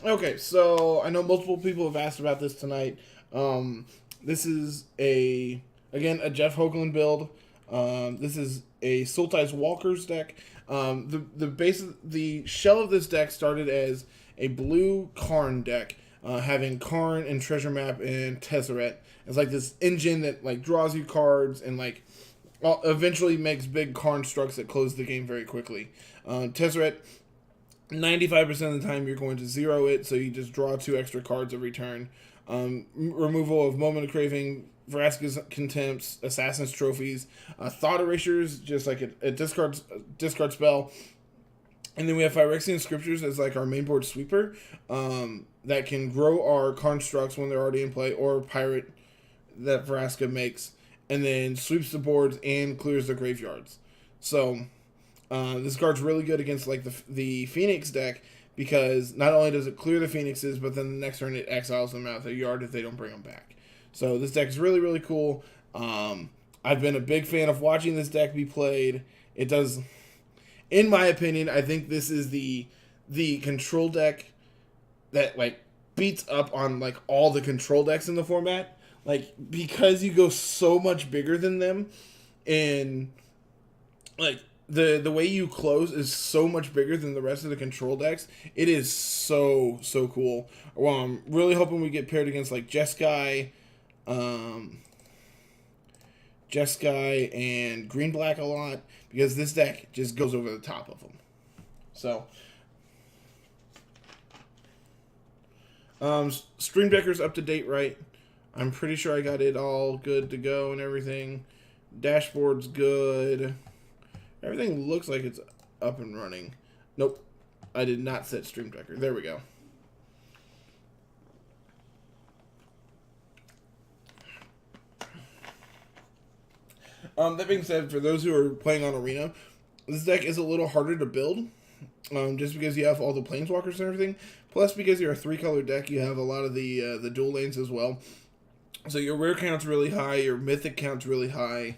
Okay, so I know multiple people have asked about this tonight. This is a Jeff Hoagland build. This is a Sultai's Walker's deck. The shell of this deck started as a blue Karn deck, having Karn and Treasure Map and Tezzeret. It's like this engine that like draws you cards and like eventually makes big Karn structs that close the game very quickly. Tezzeret 95% of the time you're going to zero it, so you just draw two extra cards every turn. Removal of Moment of Craving, Vraska's Contempts, Assassin's Trophies, Thought Erasures, just like a discard spell. And then we have Phyrexian Scriptures as like our main board sweeper that can grow our constructs when they're already in play, or Pirate that Vraska makes, and then sweeps the boards and clears the graveyards. So this card's really good against like the Phoenix deck because not only does it clear the Phoenixes, but then the next turn it exiles them out of the yard if they don't bring them back. So this deck is really, really cool. I've been a big fan of watching this deck be played. It does, in my opinion, I think this is the control deck that like beats up on like all the control decks in the format. Like because you go so much bigger than them, and like the way you close is so much bigger than the rest of the control decks. It is so cool. Well, I'm really hoping we get paired against like um, Jeskai and Green Black a lot because this deck just goes over the top of them. So, Stream Decker's up to date, right? I'm pretty sure I got it all good to go and everything. Dashboard's good. Everything looks like it's up and running. Nope. I did not set Stream Decker. There we go. That being said, for those who are playing on Arena, this deck is a little harder to build. Just because you have all the planeswalkers and everything. Plus, because you're a 3-color deck, you have a lot of the dual lanes as well. So your rare count's really high, your mythic count's really high.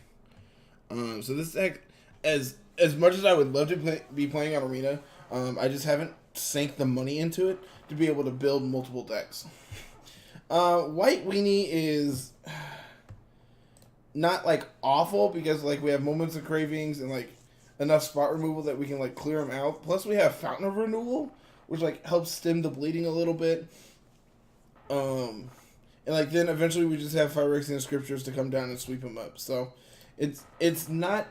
So this deck, as much as I would love to be playing on Arena, I just haven't sank the money into it to be able to build multiple decks. White Weenie is not like awful because like we have Moments of Cravings and like enough spot removal that we can like clear them out. Plus we have Fountain of Renewal, which like helps stem the bleeding a little bit. And like then eventually we just have Phyrexian Scriptures to come down and sweep them up. So it's not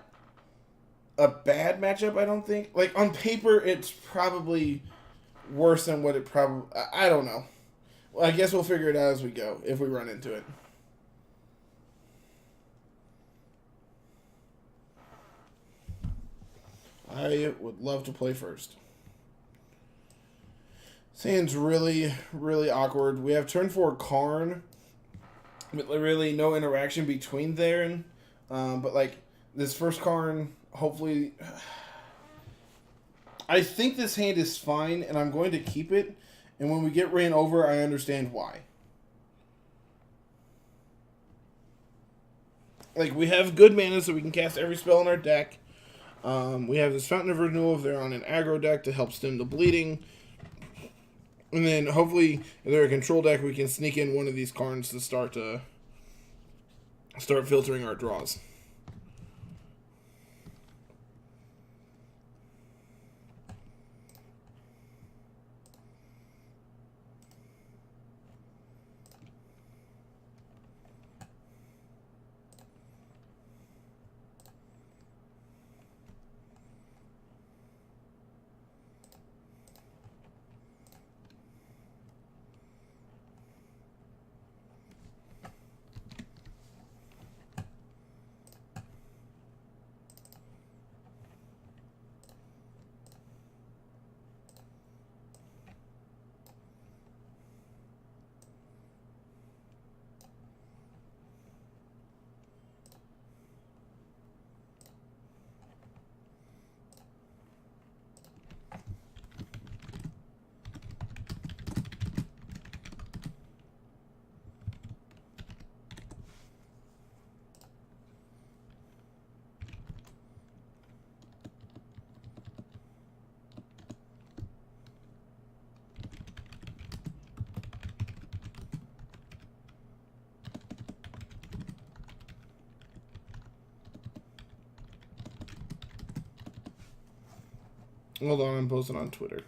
a bad matchup, I don't think. Like on paper it's probably worse than what it probably I don't know. Well, I guess we'll figure it out as we go if we run into it. I would love to play first. Sand's really, really awkward. We have turn 4 Karn, but really no interaction between there and but like this first Karn, hopefully I think this hand is fine and I'm going to keep it, and when we get ran over I understand why. Like we have good mana so we can cast every spell in our deck. We have this Fountain of Renewal if they're on an aggro deck to help stem the bleeding. And then hopefully, if they're a control deck, we can sneak in one of these cards to start filtering our draws. Hold on, I'm posting on Twitter.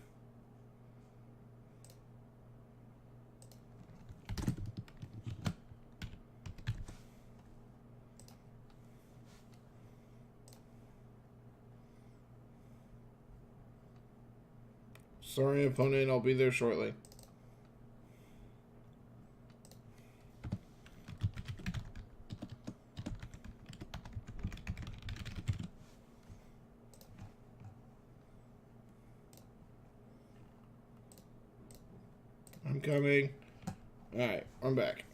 Sorry, opponent. I'll be there shortly. I'm coming. Alright, I'm back.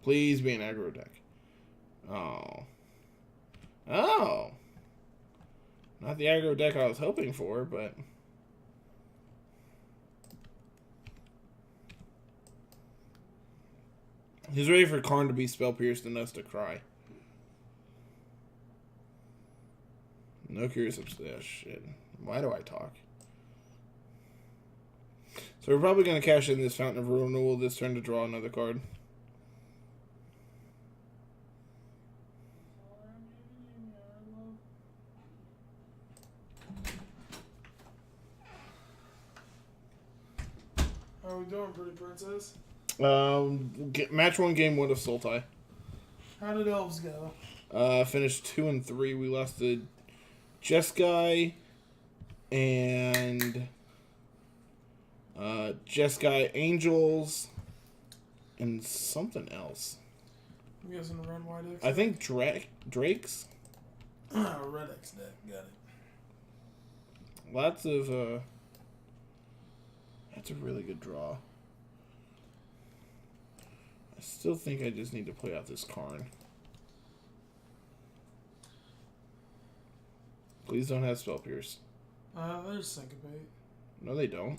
Please be an aggro deck. Oh. Oh. Not the aggro deck I was hoping for, but... He's ready for Karn to be spell pierced and us to cry. No curious upset. Oh, shit. Why do I talk? So we're probably going to cash in this Fountain of Renewal this turn to draw another card. How are we doing, Pretty Princess? Match 1, game 1 of Sultai. How did elves go? Finished 2-3. We lost to Jeskai and Jeskai Angels and something else. I'm guessing a red white X. I think Drake's. Red X deck, got it. Lots of that's a really good draw. I still think I just need to play out this Karn. Please don't have Spell Pierce. There's Syncopate. No, they don't.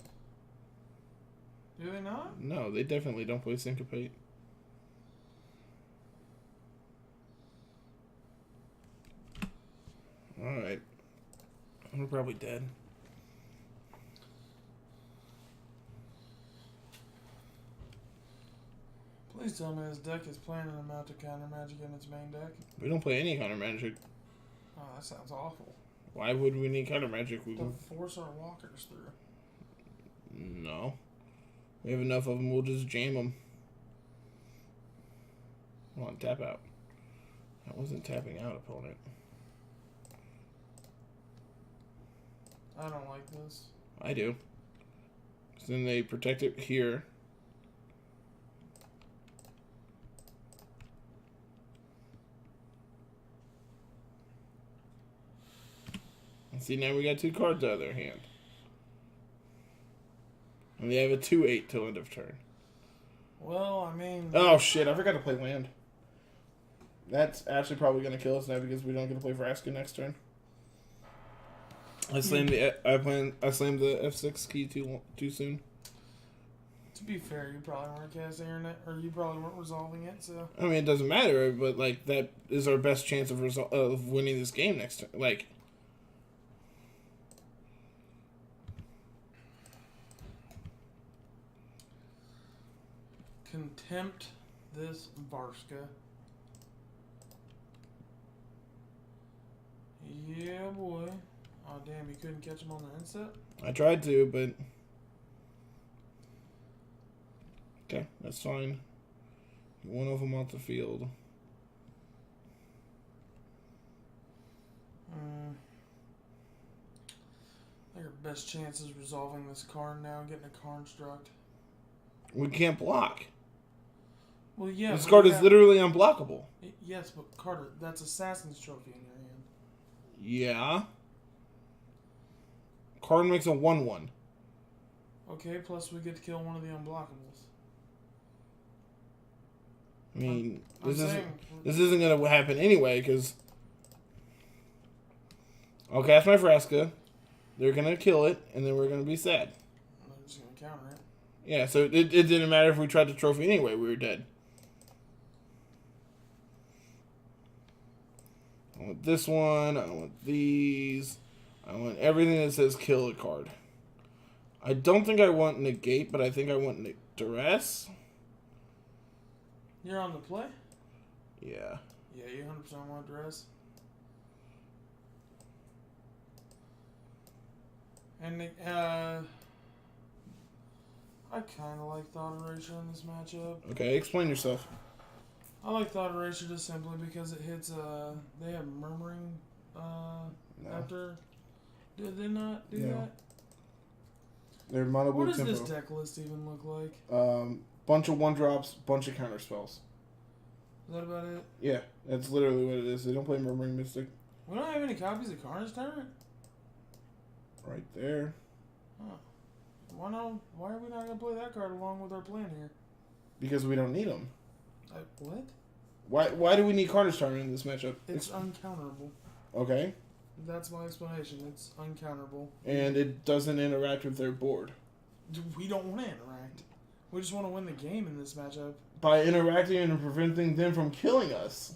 Do they not? No, they definitely don't play Syncopate. Alright. We're probably dead. Please tell me this deck is playing an amount to counter magic in its main deck. We don't play any counter magic. Oh, that sounds awful. Why would we need counter magic? We To force our walkers through. No. We have enough of them, we'll just jam them. Come on, tap out. That wasn't tapping out, opponent. I don't like this. I do. So then they protect it here. And see, now we got 2 cards out of their hand. And they have a 2/8 till end of turn. Well, I mean... Oh, shit, I forgot to play land. That's actually probably going to kill us now because we don't get to play Vraska next turn. I slammed the F6 key too soon. To be fair, you probably weren't casting Internet, or you probably weren't resolving it, so... I mean, it doesn't matter, but, like, that is our best chance of winning this game next turn. Like... Contempt this Varska. Yeah, boy. Oh, damn, you couldn't catch him on the inset? I tried to, but... Okay, that's fine. Get one of them off the field. I think our best chance is resolving this Karn now and getting a Karn struct. We can't block. Well, yeah. This card is literally unblockable. Yes, but Carter, that's Assassin's Trophy in your hand. Yeah. Karn makes a 1/1. Okay, plus we get to kill one of the unblockables. I mean, this saying, isn't going to happen anyway, because... I'll cast my Vraska. They're going to kill it, and then we're going to be sad. I'm just going to counter it. Yeah, so it didn't matter if we tried to trophy anyway. We were dead. I want this one. I want these. I want everything that says kill a card. I don't think I want negate, but I think I want duress. You're on the play? Yeah. Yeah, you 100% want dress. And I kind of like Thought Erasure in this matchup. Okay, explain yourself. I like Thought Erasure just simply because it hits. They have Murmuring. No. After. Did they not do that? They're mono blue What does tempo. this deck list even look like? Bunch of 1-drops, bunch of counter spells. Is that about it? Yeah, that's literally what it is. They don't play Murmuring Mystic. We don't have any copies of Carnage Tyrant? Right there. Huh. Why not? Why are we not going to play that card along with our plan here? Because we don't need them. What? Why do we need Carnage Tyrant in this matchup? It's uncounterable. Okay. That's my explanation. It's uncounterable. And it doesn't interact with their board. We don't want to interact. We just want to win the game in this matchup. By interacting and preventing them from killing us.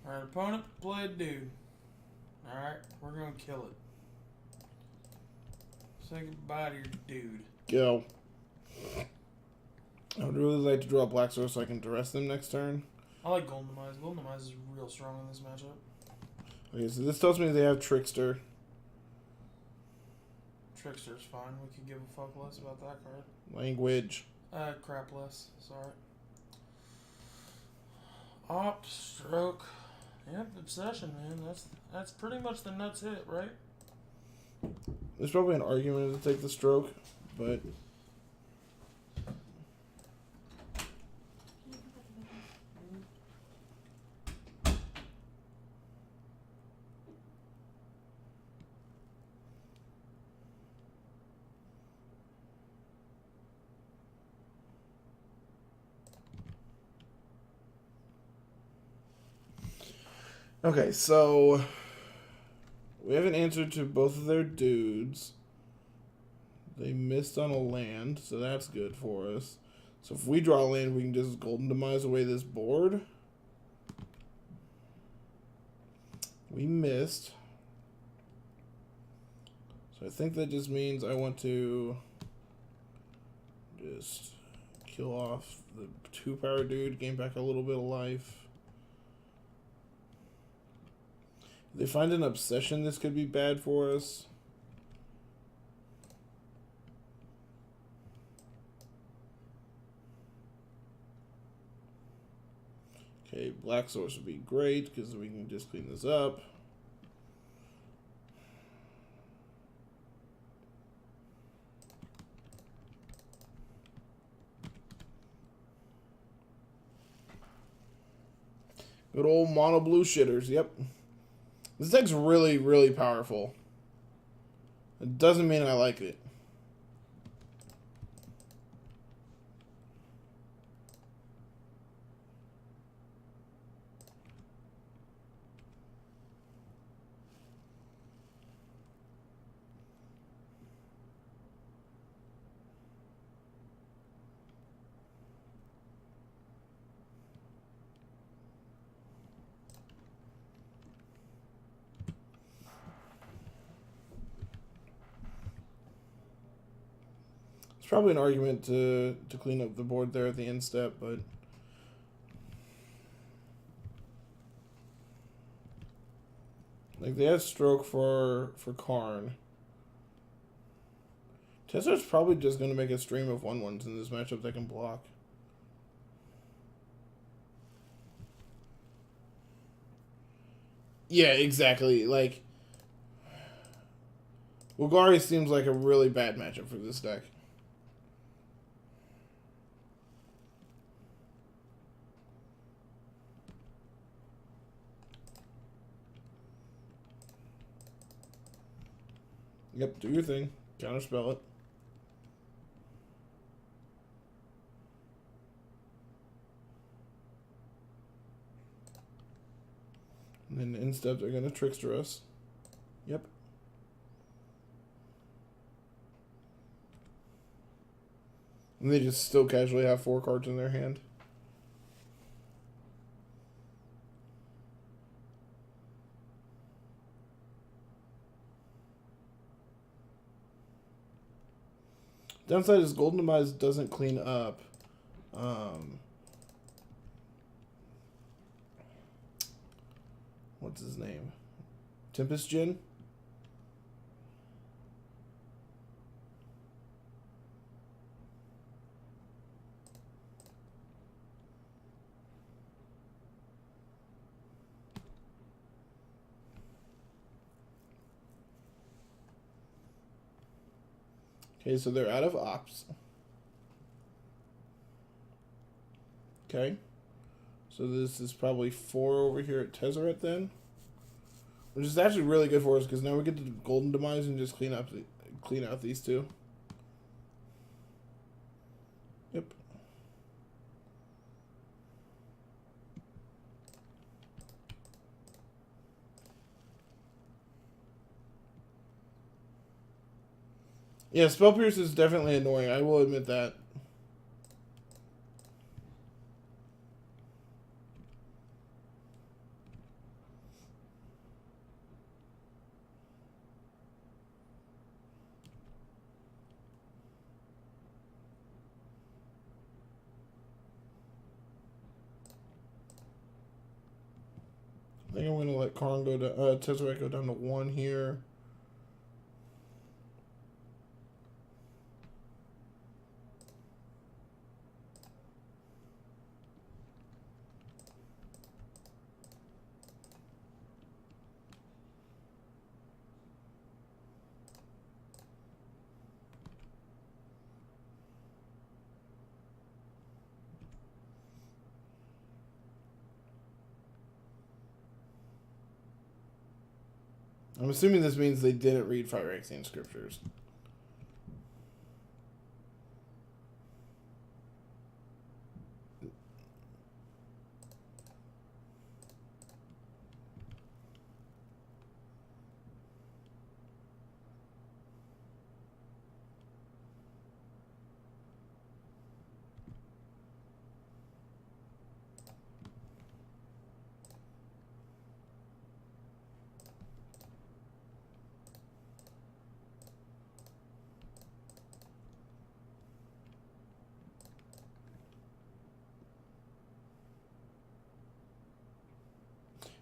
Alright, opponent, play a dude. Alright, we're going to kill it. Say goodbye to your dude. Go. I would really like to draw a black source so I can duress them next turn. I like Golden Demise. Golden Demise is real strong in this matchup. Okay, so this tells me they have Trickster. Trickster's fine. We could give a fuck less about that card. Language. Crap less. Sorry. Op, stroke. Yep, obsession, man. That's pretty much the nuts hit, right? There's probably an argument to take the stroke, but okay, so we have an answer to both of their dudes. They missed on a land, so that's good for us. So if we draw a land, we can just Golden Demise away this board. We missed. So I think that just means I want to just kill off the 2-power dude, gain back a little bit of life. If they find an obsession, this could be bad for us. Okay, black source would be great because we can just clean this up. Good old mono blue shitters, yep. This deck's really, really powerful. It doesn't mean I like it. Probably an argument to clean up the board there at the end step, but like they have stroke for Karn. Tesser's probably just going to make a stream of 1/1s in this matchup that can block. Yeah, exactly. Like Wulgari seems like a really bad matchup for this deck. Yep, do your thing. Counterspell it. And then instead they're going to Trickster us. Yep. And they just still casually have 4 cards in their hand. Downside is Golden Demise doesn't clean up. What's his name? Tempest Djinn? Okay, so they're out of ops. Okay. So this is probably 4 over here at Tezzeret then. Which is actually really good for us because now we get to Golden Demise and just clean out these 2. Yep. Yeah, Spell Pierce is definitely annoying. I will admit that. I think I'm going to let Karn go to Tezzeret go down to 1 here. I'm assuming this means they didn't read Phyrexian scriptures.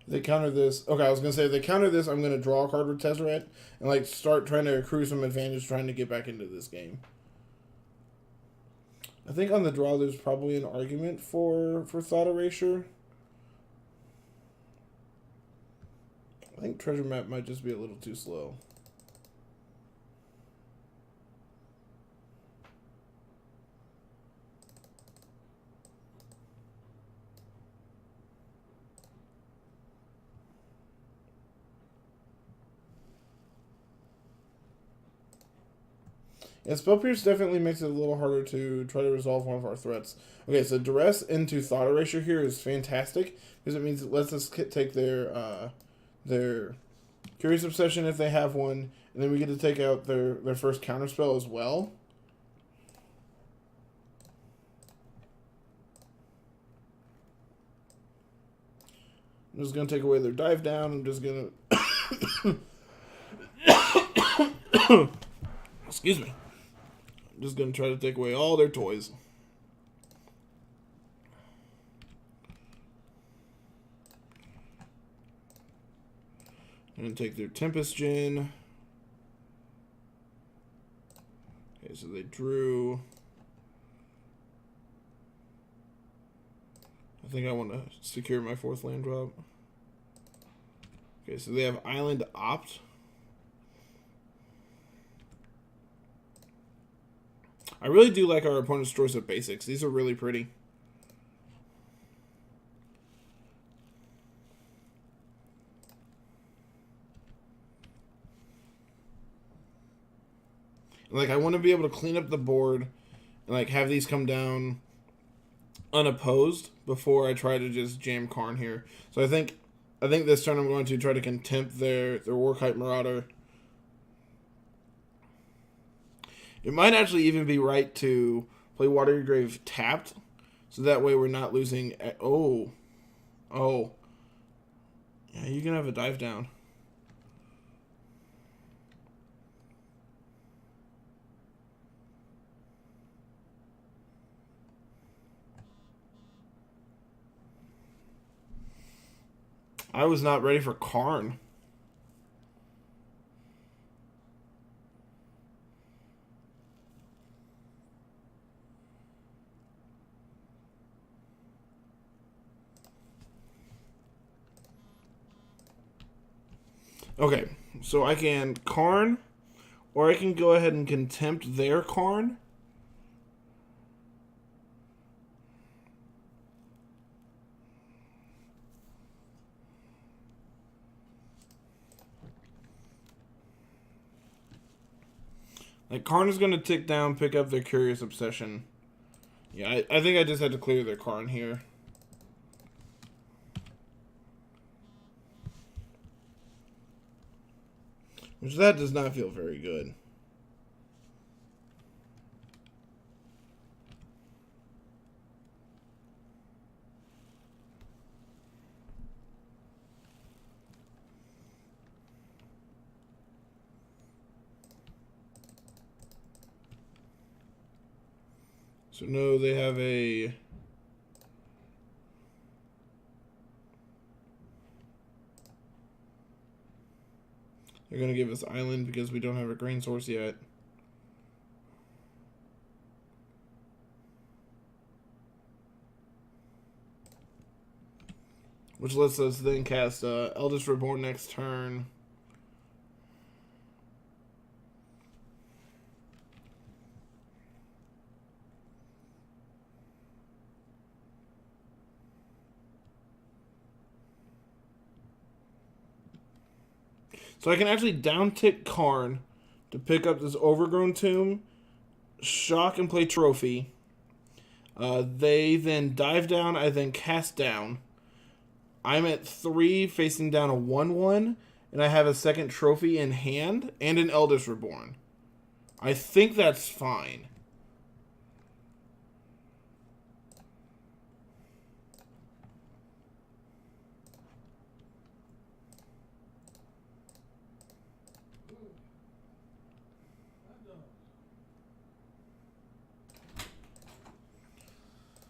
They counter this. Okay, I was gonna say if they counter this, I'm gonna draw a card with Tezzeret and like start trying to accrue some advantage, trying to get back into this game. I think on the draw, there's probably an argument for Thought Erasure. I think Treasure Map might just be a little too slow. Yeah, Spell Pierce definitely makes it a little harder to try to resolve one of our threats. Okay, so Duress into Thought Erasure here is fantastic because it means it lets us take their Curious Obsession if they have one, and then we get to take out their first counterspell as well. I'm just going to take away their dive down. I'm just going to... Excuse me. I'm just going to try to take away all their toys. I'm going to take their Tempest Djinn. Okay, so they drew... I think I want to secure my 4th land drop. Okay, so they have Island Opt. I really do like our opponent's choice of basics. These are really pretty. Like, I want to be able to clean up the board and, like, have these come down unopposed before I try to just jam Karn here. So I think this turn I'm going to try to contempt their Warkite Marauder. It might actually even be right to play Water Your Grave tapped, so that way we're not losing. Oh. Yeah, you can have a dive down. I was not ready for Karn. Okay, so I can Karn, or I can go ahead and contempt their Karn. Like, Karn is going to tick down, pick up their Curious Obsession. Yeah, I think I just had to clear their Karn here. Which, that does not feel very good. So no, they have a... They're going to give us Island because we don't have a green source yet. Which lets us then cast Eldest Reborn next turn. So I can actually down-tick Karn to pick up this Overgrown Tomb, shock and play Trophy. They then dive down, I then cast down. I'm at 3 facing down a 1/1, and I have a second Trophy in hand and an Eldest Reborn. I think that's fine.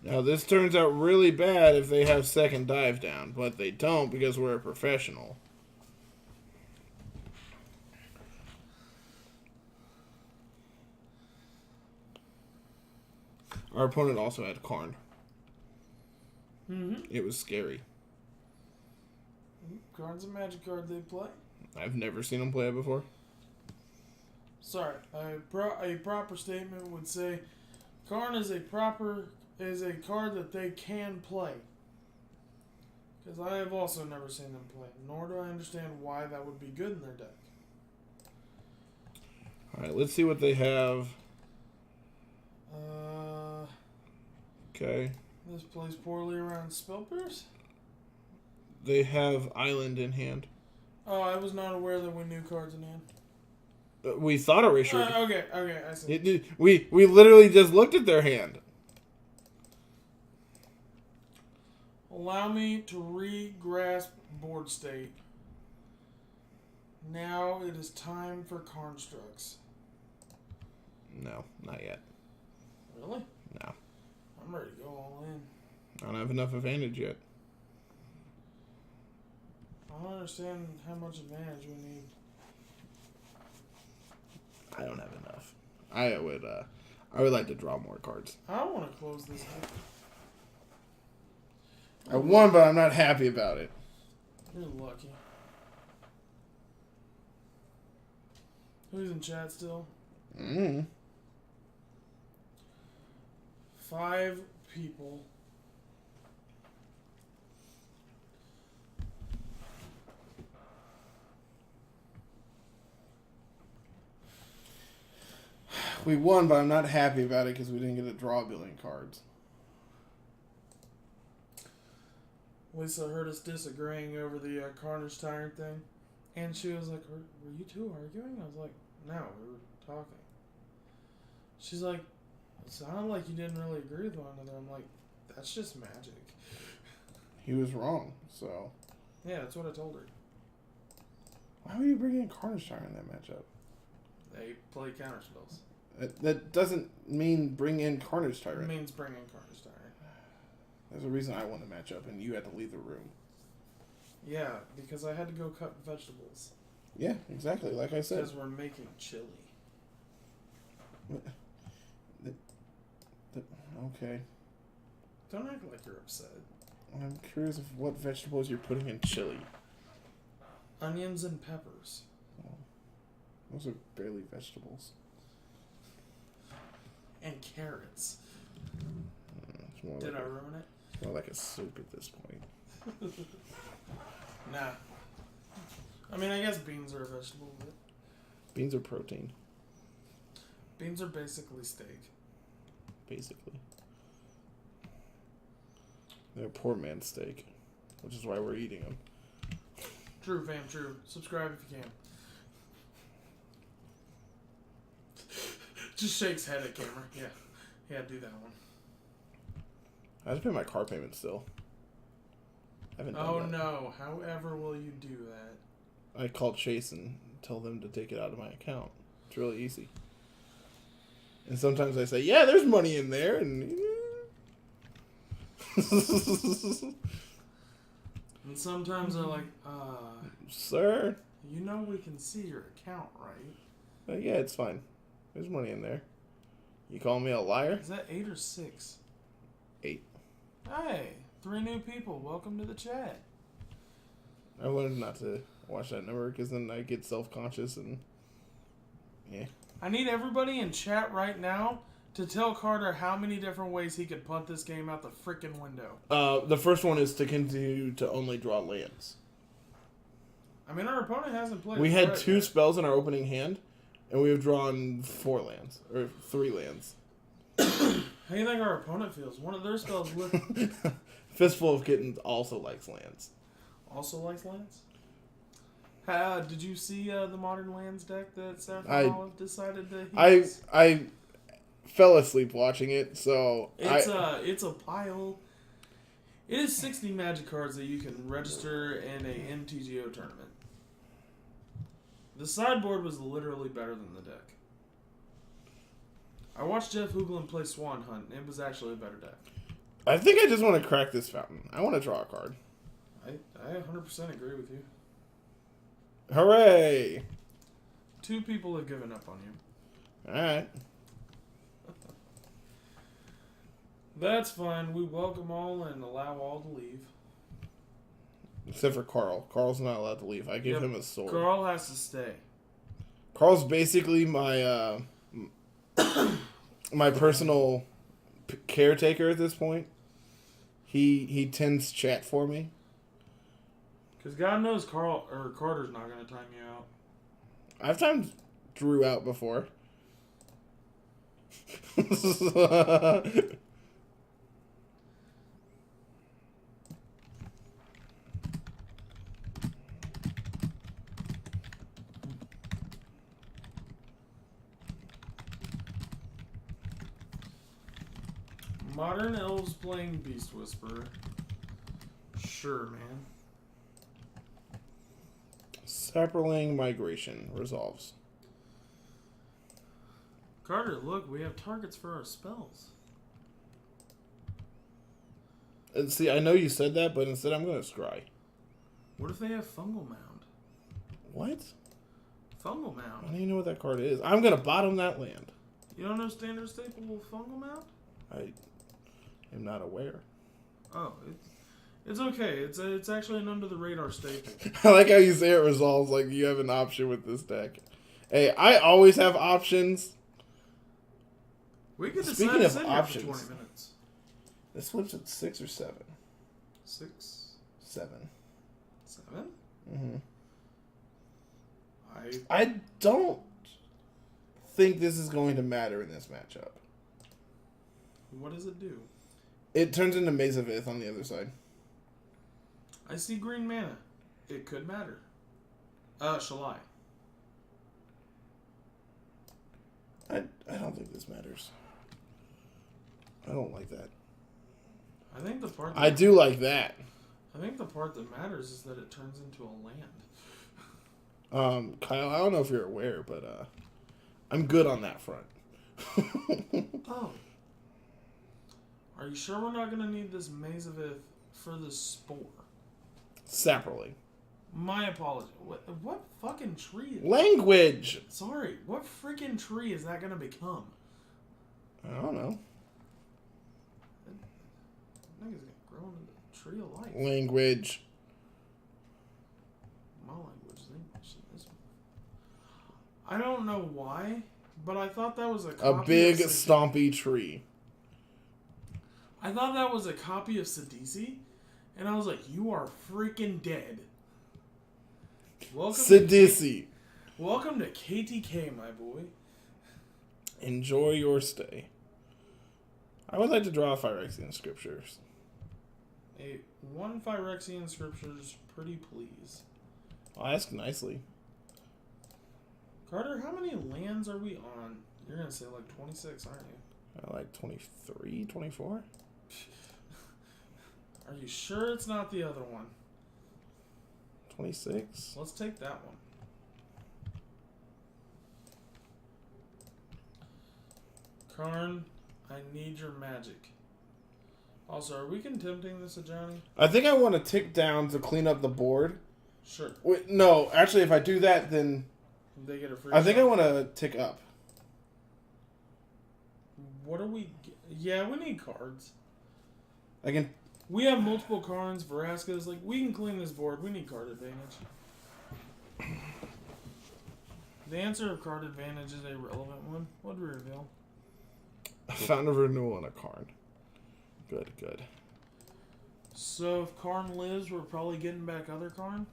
Now, this turns out really bad if they have second dive down, but they don't because we're a professional. Our opponent also had Karn. Mm-hmm. It was scary. Karn's a magic card they play. I've never seen them play it before. Sorry, a proper statement would say Karn is a card that they can play. Because I have also never seen them play, nor do I understand why that would be good in their deck. Alright, let's see what they have. Okay. This plays poorly around Spell Pierce? They have Island in hand. Oh, I was not aware that we knew cards in hand. We thought Erasure. Okay, I see. We literally just looked at their hand. Allow me to re-grasp board state. Now it is time for constructs. No, not yet. Really? No. I'm ready to go all in. I don't have enough advantage yet. I don't understand how much advantage we need. I don't have enough. I would like to draw more cards. I don't want to close this up. I won, but I'm not happy about it. You're lucky. Who's in chat still? 5 people. We won, but I'm not happy about it because we didn't get to draw a billion cards. Lisa heard us disagreeing over the Carnage Tyrant thing. And she was like, were you two arguing? I was like, no, we were talking. She's like, It sounded like you didn't really agree with one another. I'm like, that's just magic. He was wrong, so. Yeah, that's what I told her. Why would you bring in Carnage Tyrant in that matchup? They play counter spells. That doesn't mean bring in Carnage Tyrant. It means bring in Carnage Tyrant. There's a reason I won the matchup and you had to leave the room. Yeah, because I had to go cut vegetables. Yeah, exactly. Like I said. Because we're making chili. Okay. Don't act like you're upset. I'm curious of what vegetables you're putting in chili. Onions and peppers. Oh, those are barely vegetables. And carrots. Did I ruin it? It's more like a soup at this point. Nah. I mean, I guess beans are a vegetable, but... Beans are protein. Beans are basically steak. Basically. They're a poor man's steak, which is why we're eating them. True, fam, true. Subscribe if you can. Just shakes head at camera. Yeah. Yeah, do that one. I have to pay my car payment still. I haven't done that. No. However will you do that? I called Chase and tell them to take it out of my account. It's really easy. And sometimes I say, yeah, there's money in there. And and sometimes they're like, sir? You know we can see your account, right? Yeah, it's fine. There's money in there. You calling me a liar? Is that 8 or 6? 8. Hey, 3 new people. Welcome to the chat. I learned not to watch that number because then I get self-conscious and yeah. I need everybody in chat right now to tell Carter how many different ways he could punt this game out the freaking window. The first one is to continue to only draw lands. I mean, our opponent hasn't played. We had 2 spells in our opening hand, and we have drawn 4 lands or 3 lands. How do you think our opponent feels? One of their spells Fistful of Kittens also likes lands. Also likes lands? Did you see the Modern Lands deck that Saffron Olive decided to use? I fell asleep watching it, so it's a pile. It is 60 Magic cards that you can register in a MTGO tournament. The sideboard was literally better than the deck. I watched Jeff Hoogland play Swan Hunt, and it was actually a better deck. I think I just want to crack this fountain. I want to draw a card. I 100% agree with you. Hooray! 2 people have given up on you. Alright. That's fine. We welcome all and allow all to leave. Except for Carl. Carl's not allowed to leave. I gave him a sword. Carl has to stay. Carl's basically my my personal caretaker at this point. He tends chat for me. Because God knows Carter's not going to time you out. I've timed Drew out before. Modern Elves playing Beast Whisperer. Sure, man. Sapperling Migration resolves. Carter, look, we have targets for our spells. And see, I know you said that, but instead I'm going to scry. What if they have Fungal Mound? What? Fungal I Mound. don't even know what that card is. I'm going to bottom that land. You don't know Standard Staple Fungal Mound? I am not aware. Oh, it's okay. It's actually an under the radar staple. I like how you say it resolves like you have an option with this deck. Hey, I always have options. We could Speaking decide to of sit options, here for 20 minutes. This flips at 6 or 7. 6? 7. 7? Mm-hmm. I don't think this is going to matter in this matchup. What does it do? It turns into Maze of Ith on the other side. I see green mana. It could matter. Shall I? I don't think this matters. I don't like that. I think the part. I do like that. I think the part that matters is that it turns into a land. Kyle, I don't know if you're aware, but I'm good on that front. Oh. Are you sure we're not going to need this Mazavith for the spore? Saproling. My apology. What fucking tree? Language! Sorry, what freaking tree is that going to become? I don't know. I think it's going to grow into the tree of life. Language. My language is English in this one. I don't know why, but I thought that was a big, stompy tree. I thought that was a copy of Sidisi, and I was like, you are freaking dead. Sidisi. Welcome to KTK, my boy. Enjoy your stay. I would like to draw Phyrexian scriptures. One Phyrexian scriptures, pretty please. I'll ask nicely. Carter, how many lands are we on? You're going to say like 26, aren't you? Like 23, 24? Are you sure it's not the other one? 26? Let's take that one. Karn, I need your magic. Also, are we contempting this, Johnny? I think I want to tick down to clean up the board. Sure. Wait, no, actually, if I do that, then They get a free I think shot. I want to tick up. What are we... Yeah, we need cards. I can... We have multiple Karns, Verascas. Like, we can clean this board. We need card advantage. The answer of card advantage is a relevant one. What did we reveal? I found a renewal in a card. Good, good. So if Karn lives, we're probably getting back other Karn?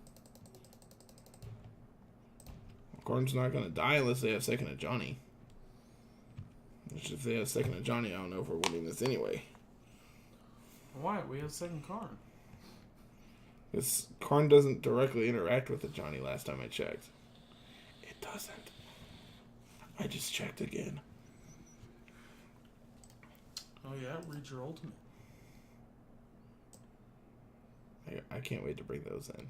Karn's not going to die unless they have second of Johnny. Which if they have second of Johnny, I don't know if we're winning this anyway. Why? We have second Karn. Because Karn doesn't directly interact with the Johnny last time I checked. It doesn't. I just checked again. Oh yeah, read your ultimate. I can't wait to bring those in.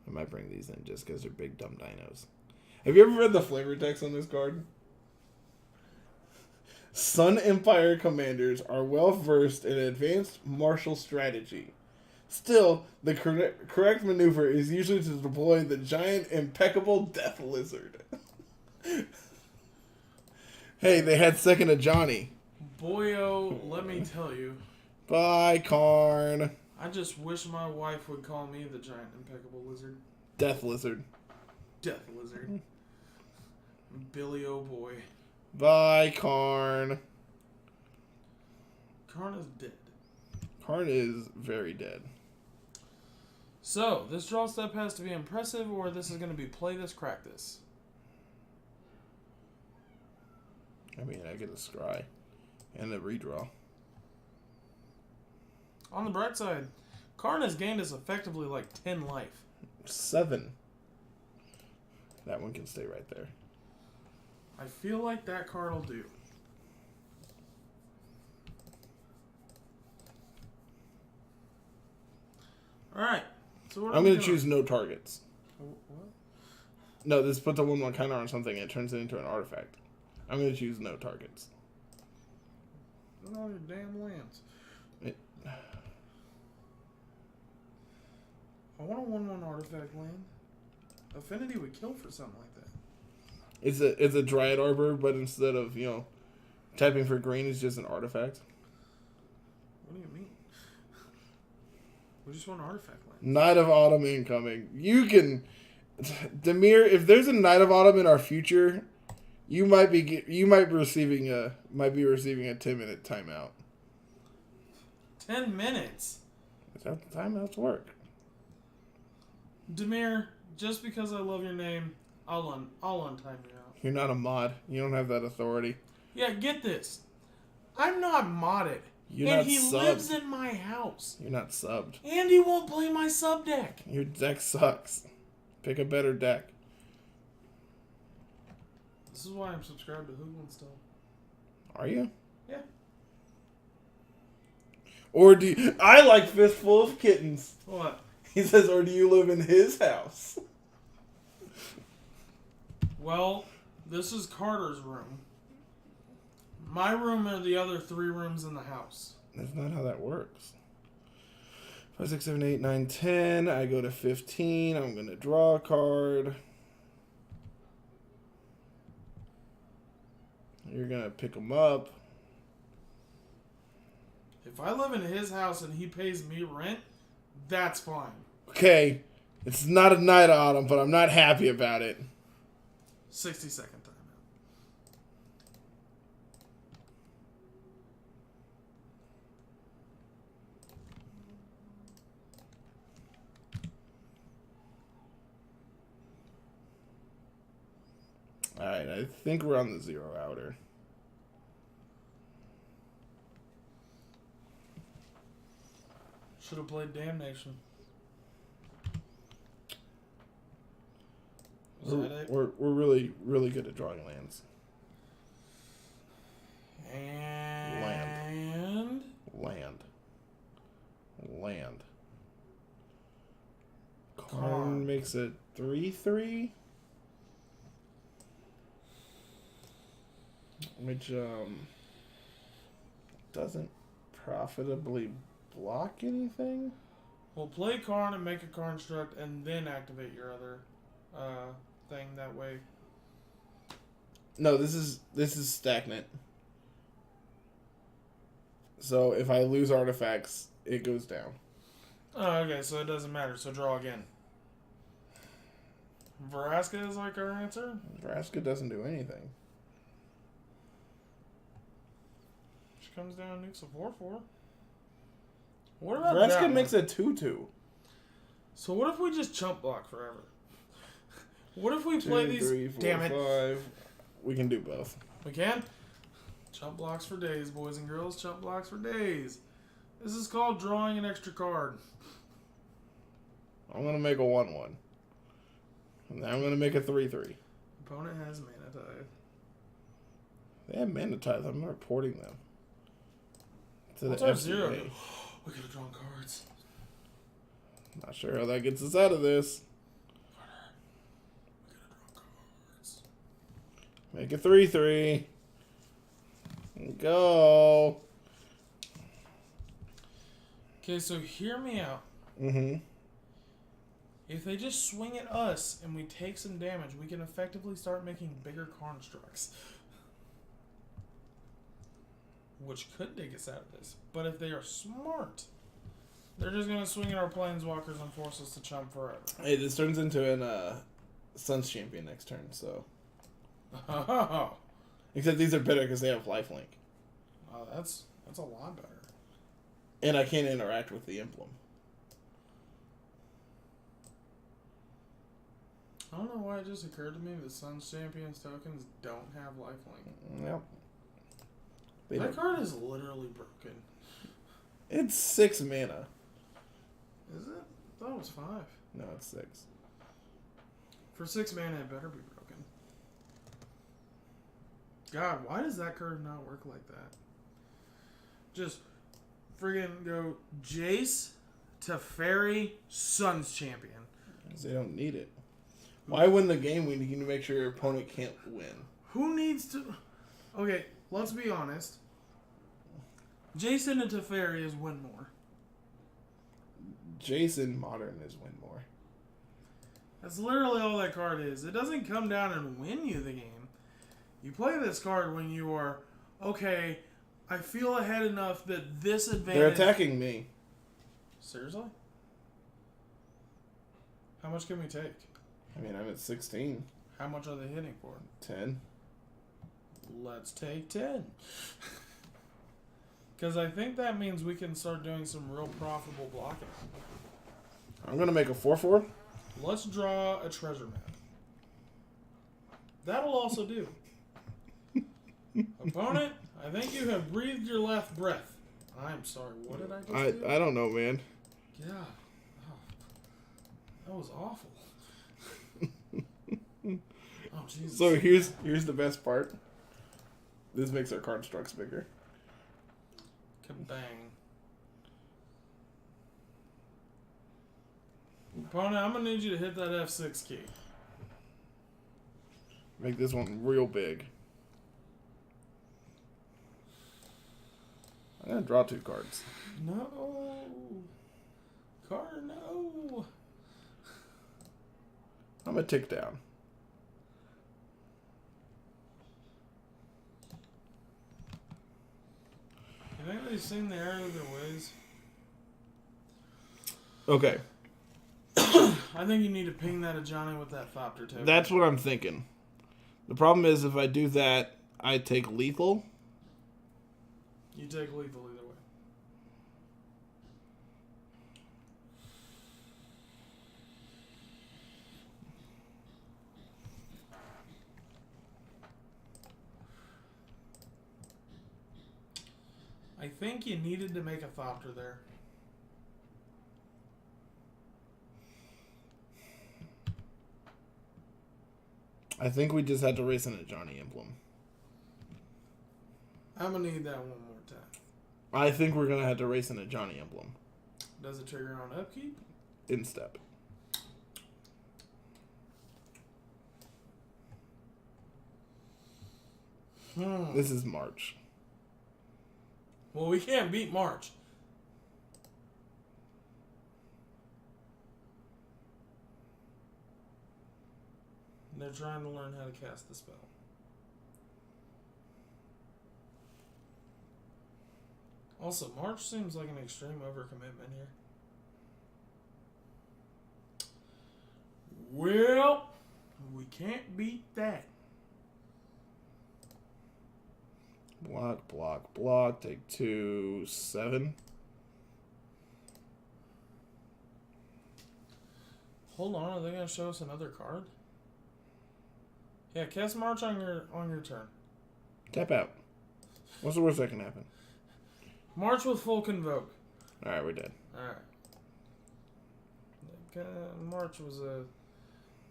I might bring these in just because they're big dumb dinos. Have you ever read the flavor text on this card? Sun Empire commanders are well versed in advanced martial strategy. Still, the correct maneuver is usually to deploy the giant impeccable death lizard. Hey, they had second of Johnny. Boyo, let me tell you. Bye, Karn. I just wish my wife would call me the giant impeccable lizard. Death lizard. Death lizard. Billy, oh boy. Bye, Karn. Karn is dead. Karn is very dead. So, this draw step has to be impressive, or this is going to be play this, crack this. I mean, I get a scry and a redraw. On the bright side, Karn has gained us effectively like 10 life. 7. That one can stay right there. I feel like that card will do. Alright. So what I'm going to choose no targets. What? No, this puts a 1/1 counter on something and it turns it into an artifact. I'm going to choose no targets. Look at all your damn lands. I want a 1/1 artifact land. Affinity would kill for something like that. It's a Dryad Arbor, but instead of, tapping for green, it's just an artifact. What do you mean? We just want an artifact land. Knight of Autumn incoming. You can... Demir, if there's a Knight of Autumn in our future, you might be receiving a 10-minute timeout. 10 minutes? Is that the timeouts work? Demir, just because I love your name, I'll untime you out. You're not a mod. You don't have that authority. Yeah, get this. I'm not modded. And he lives in my house. You're not subbed. And he won't play my sub deck. Your deck sucks. Pick a better deck. This is why I'm subscribed to Hoogland still. Are you? Yeah. Or do you, I like Fistful of Kittens. What? He says, or do you live in his house? Well, this is Carter's room. My room are the other 3 rooms in the house. That's not how that works. 5, 6, 7, 8, 9, 10. I go to 15. I'm going to draw a card. You're going to pick them up. If I live in his house and he pays me rent, that's fine. Okay. It's not a night autumn, but I'm not happy about it. 60-second timeout. Alright, I think we're on the 0 outer. Should have played Damnation. We're really, really good at drawing lands. And... Land. Karn makes it 3/3. Which, doesn't profitably block anything. We'll play Karn and make a construct and then activate your other thing that way. No, this is stagnant. So if I lose artifacts, it goes down. Oh, okay, so it doesn't matter. So draw again. Vraska is like our answer? Vraska doesn't do anything. She comes down and nukes a 4/4. What about Vraska that makes one? a 2/2. So what if we just chump block forever? What if we play 2, these? 3, 4, Damn it. 5. We can do both. We can? Chump blocks for days, boys and girls. Chump blocks for days. This is called drawing an extra card. I'm going to make a 1/1. And then I'm going to make a 3/3. Opponent has mana tithe. They have mana tithe. I'm reporting them. To What's the our FCA. 0? We could have drawn cards. Not sure how that gets us out of this. We could have drawn cards. Make a 3/3. Go. Okay, so hear me out. Mm-hmm. If they just swing at us and we take some damage, we can effectively start making bigger constructs. Which could take us out of this. But if they are smart, they're just going to swing at our planeswalkers and force us to chump forever. Hey, this turns into an Suns champion next turn, so. Oh, Except these are better because they have lifelink. that's a lot better. And I can't interact with the emblem. I don't know why it just occurred to me that Suns Champions tokens don't have lifelink. Yep. That card is literally broken. It's 6 mana. Is it? I thought it was 5. No, it's 6. For 6 mana, it better be broken. God, why does that card not work like that? Just friggin' go Jace to Fairy Suns Champion. Because they don't need it. Why win the game when you can make sure your opponent can't win? Who needs to... Okay, let's be honest. Jason and Teferi is win more. Jason Modern is win more. That's literally all that card is. It doesn't come down and win you the game. You play this card when you are, okay, I feel ahead enough that this advantage... They're attacking me. Seriously? How much can we take? I mean, I'm at 16. How much are they hitting for? 10. Let's take 10. Because I think that means we can start doing some real profitable blocking. I'm going to make a 4/4. Let's draw a treasure map. That'll also do. Opponent, I think you have breathed your last breath. I'm sorry, what did I just do? I don't know, man. Yeah. Oh, that was awful. Oh, Jesus. So here's the best part. This makes our card structs bigger. Kabang. Opponent, I'm going to need you to hit that F6 key. Make this one real big. I'm going to draw 2 cards. No. Carter, no. I'm going to tick down. Have anybody seen the error of their ways? Okay. I think you need to ping that at Johnny with that Thopter token. That's what I'm thinking. The problem is if I do that, I take lethal. You take lethal either way. I think you needed to make a Thopter there. I think we just had to race in a Johnny emblem. I'm going to need that one more time. I think we're going to have to race in a Johnny emblem. Does it trigger on upkeep? Instep. This is March. Well, we can't beat March. They're trying to learn how to cast the spell. Also, March seems like an extreme overcommitment here. Well, we can't beat that. Block, block, block. Take 2, 7. Hold on, are they gonna show us another card? Yeah, cast March on your turn. Tap out. What's the worst that can happen? March with full convoke. Alright, we're dead. Alright. March was a...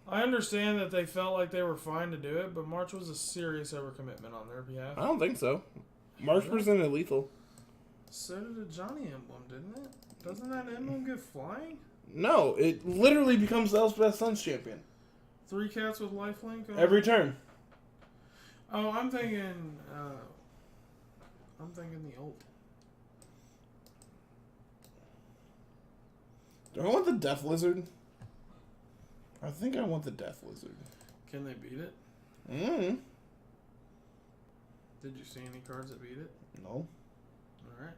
I understand that they felt like they were fine to do it, but March was a serious overcommitment on their behalf. I don't think so. March presented lethal. So did a Johnny emblem, didn't it? Doesn't that emblem get flying? No, it literally becomes Elspeth Sun's champion. 3 cats with lifelink? Every turn. Oh, I'm thinking the ult. Do I want the Death Lizard? I think I want the Death Lizard. Can they beat it? Mm. Did you see any cards that beat it? No. Alright.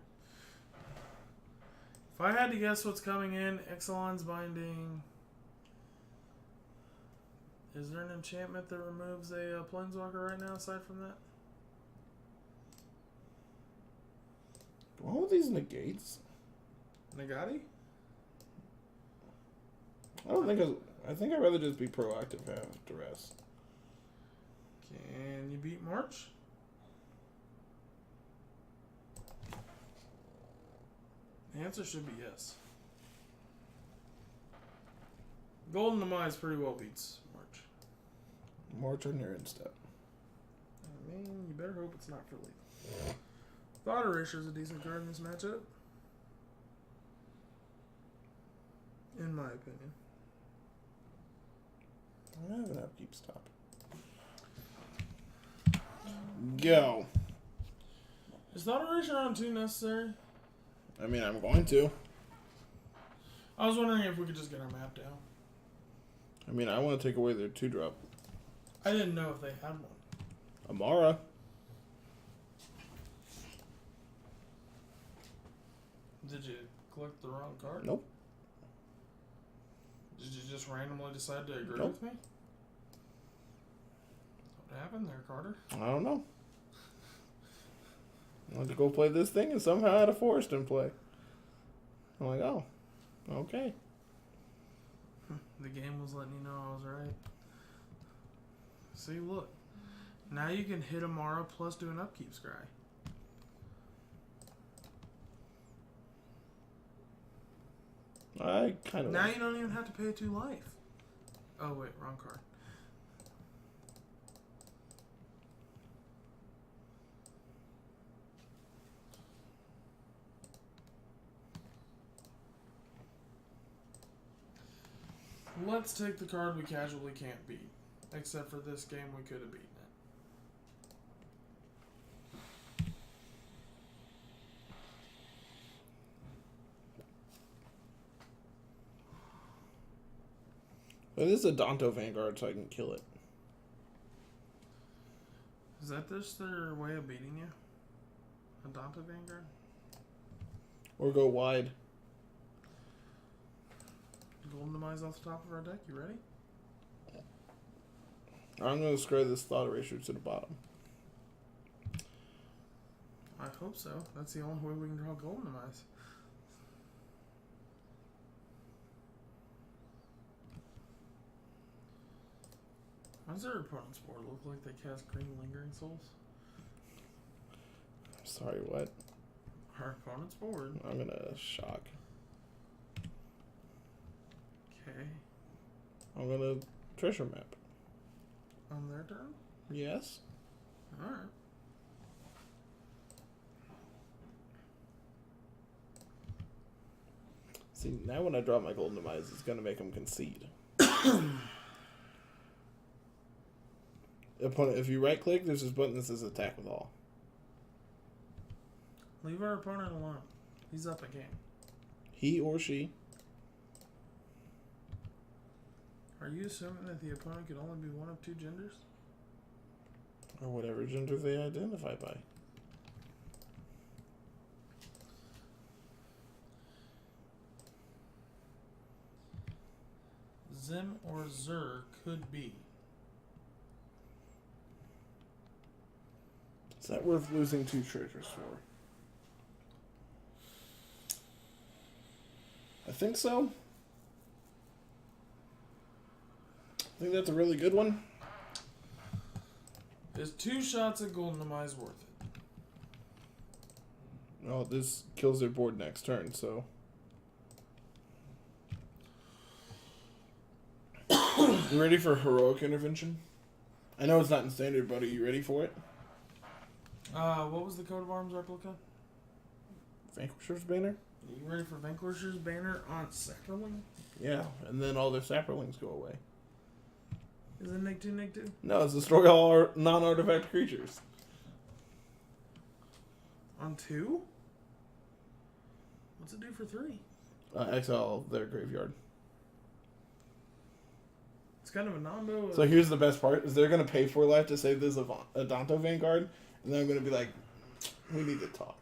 If I had to guess what's coming in, Ixalan's Binding. Is there an enchantment that removes a Planeswalker right now, aside from that? What with these negates? Nagati? I think I'd rather just be proactive and have duress. Can you beat March? The answer should be yes. Golden Demise pretty well beats March. March on your instep. I mean, you better hope it's not for lethal. Thought Erasure is a decent card in this matchup. In my opinion. I have an upkeep stop. Go. Is Thought Erasure on 2 necessary? I mean, I'm going to. I was wondering if we could just get our map down. I mean, I want to take away their 2-drop. I didn't know if they had one. Amara. Did you click the wrong card? Nope. Did you just randomly decide to agree Nope. with me? What happened there, Carter? I don't know. I wanted to go play this thing and somehow had a forest in play. I'm like, oh, okay. The game was letting you know I was right. See, look. Now you can hit Amara plus do an upkeep scry. I kind of. Now you don't even have to pay 2 life. Oh, wait, wrong card. Let's take the card we casually can't beat. Except for this game, we could have beaten it. It is a Danto Vanguard, so I can kill it. Is that just their way of beating you? A Danto Vanguard? Or go wide. Golden Demise off the top of our deck. You ready? I'm going to scroll this thought eraser to the bottom. I hope so. That's the only way we can draw Golden Demise. Why does their opponent's board look like they cast Green Lingering Souls? Sorry, what? Our opponent's board. I'm going to shock. Okay. I'm going to treasure map. On their turn? Yes. Alright. See, now when I draw my Golden Demise, it's going to make them concede. Opponent, if you right click, there's this button that says attack with all. Leave our opponent alone. He's up a game. He or she. Are you assuming that the opponent could only be one of two genders? Or whatever gender they identify by. Zim or Zer could be. Is that worth losing 2 treasures for? I think so. I think that's a really good one. Is 2 shots at Golden Demise worth it? Oh, this kills their board next turn, so. You ready for Heroic Intervention? I know it's not in Standard, but are you ready for it? What was the coat of arms replica? Vanquisher's Banner? Are you ready for Vanquisher's Banner on Saproling? Yeah, and then all their Saprolings go away. Is it Nick 2, Nick 2? No, it's destroy all non-artifact creatures. On 2? What's it do for 3? Exile their graveyard. It's kind of a nombo. So here's the best part, is they're going to pay 4 life to save this Adanto Vanguard, and then I'm going to be like, we need to talk.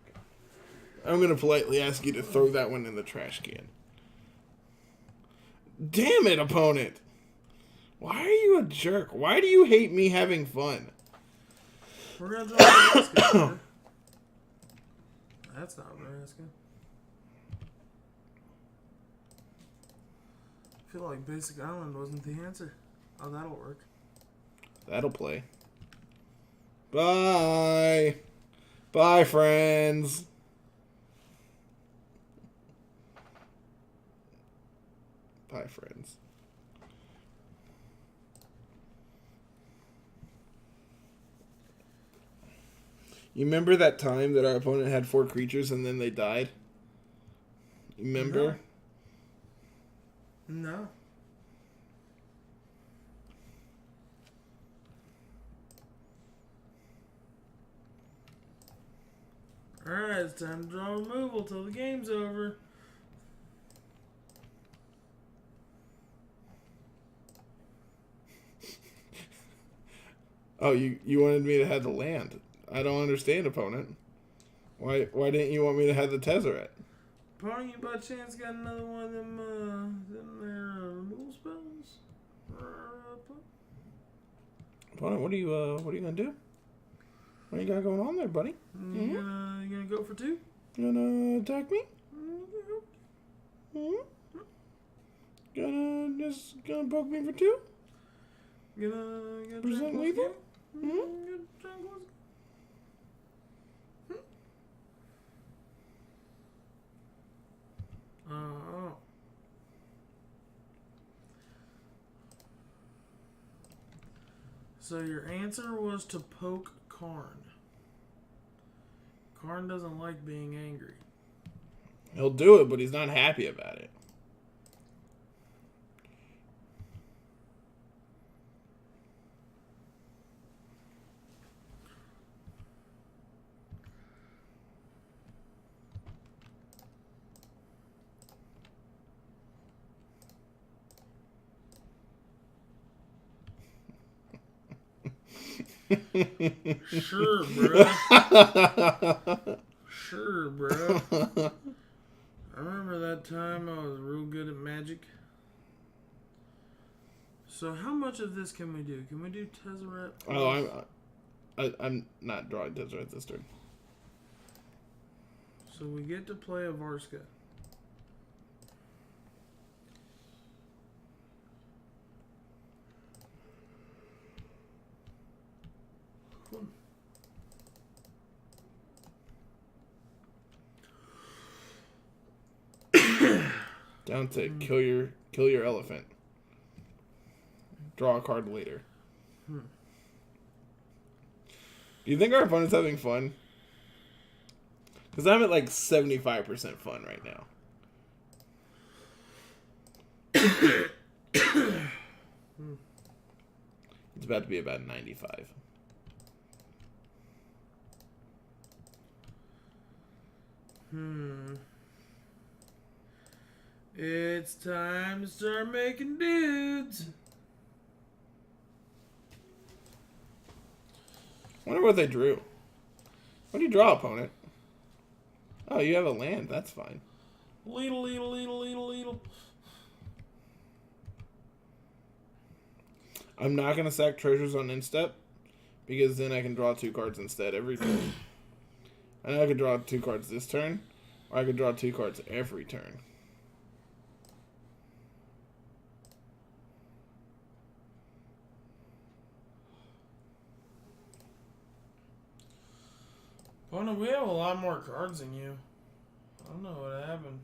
I'm going to politely ask you to throw that one in the trash can. Damn it, opponent! Why are you a jerk? Why do you hate me having fun? We're going to draw Nebraska. That's not Nebraska. I feel like Basic Island wasn't the answer. Oh, that'll work. That'll play. Bye. Bye, friends. Bye, friends. You remember that time that our opponent had 4 creatures and then they died? You remember? No. Alright, it's time to draw removal till the game's over. Oh, you wanted me to have the land. I don't understand, opponent. Why didn't you want me to have the Tezzeret? Opponent, you by chance got another one of them removal spells? Opponent, what are you gonna do? What you got going on there, buddy? You gonna go for 2? You gonna attack me? Gonna poke me for 2? Gonna Present lethal? Oh. So your answer was to poke Karn. Karn doesn't like being angry. He'll do it, but he's not happy about it. Sure, bro. Sure, bro. I remember that time I was real good at Magic. So how much of this can we do? Can we do Tezzeret? Oh, I'm not drawing Tezzeret this turn. So we get to play a Varska. Down to kill your elephant. Draw a card later. Do you think our opponent's having fun? Because I'm at like 75% fun right now. It's about to be about 95. It's time to start making dudes. I wonder what they drew. What do you draw, opponent? Oh, you have a land. That's fine. Leedle. I'm not going to sack treasures on instep, because then I can draw 2 cards instead every turn. I know I could draw 2 cards this turn, or I could draw 2 cards every turn. Well, we have a lot more cards than you. I don't know what happened.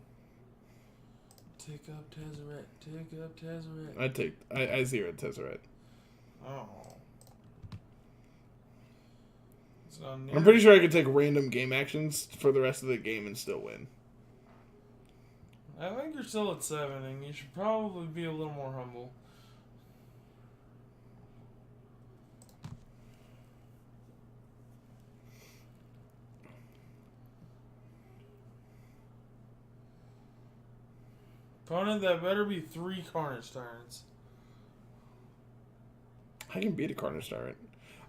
Take up Tezzeret. I zeroed Tezzeret. Oh. It's not near. I'm pretty sure I could take random game actions for the rest of the game and still win. I think you're still at 7, and you should probably be a little more humble. Opponent, that better be 3 Carnage Tyrants. I can beat a Carnage Tyrant.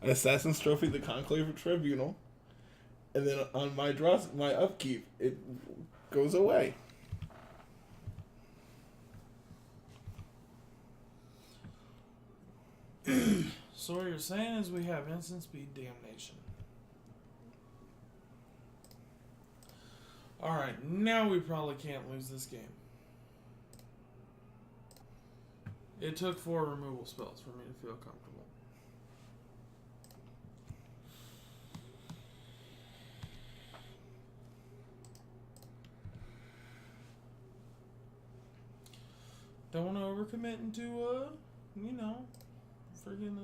An Assassin's Trophy, the Conclave Tribunal, and then on my upkeep, it goes away. So what you're saying is we have instant speed damnation. Alright, now we probably can't lose this game. It took 4 removal spells for me to feel comfortable. Don't want to overcommit into, friggin',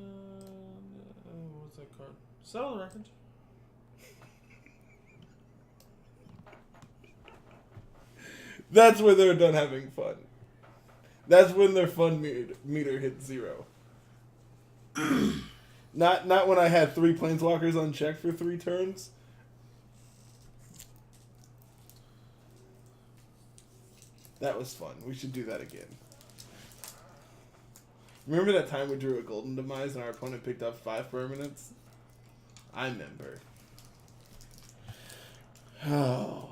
what's that card? Settle the wreckage. That's when they're done having fun. That's when their fun meter hits 0. Not when I had 3 planeswalkers unchecked for 3 turns. That was fun. We should do that again. Remember that time we drew a Golden Demise and our opponent picked up 5 permanents? I remember. Oh.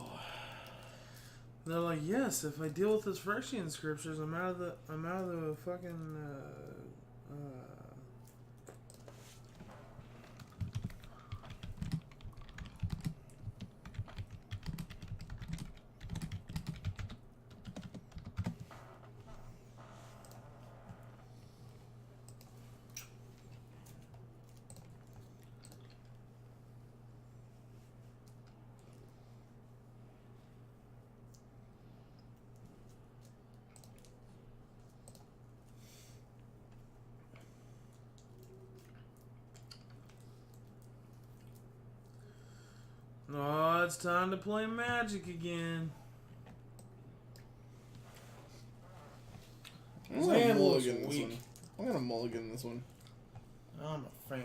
They're like, yes, if I deal with this Phyrexian scriptures, I'm out of the fucking Oh, it's time to play Magic again. I'm gonna mulligan this one. I'm gonna mulligan this one. I'm a fan.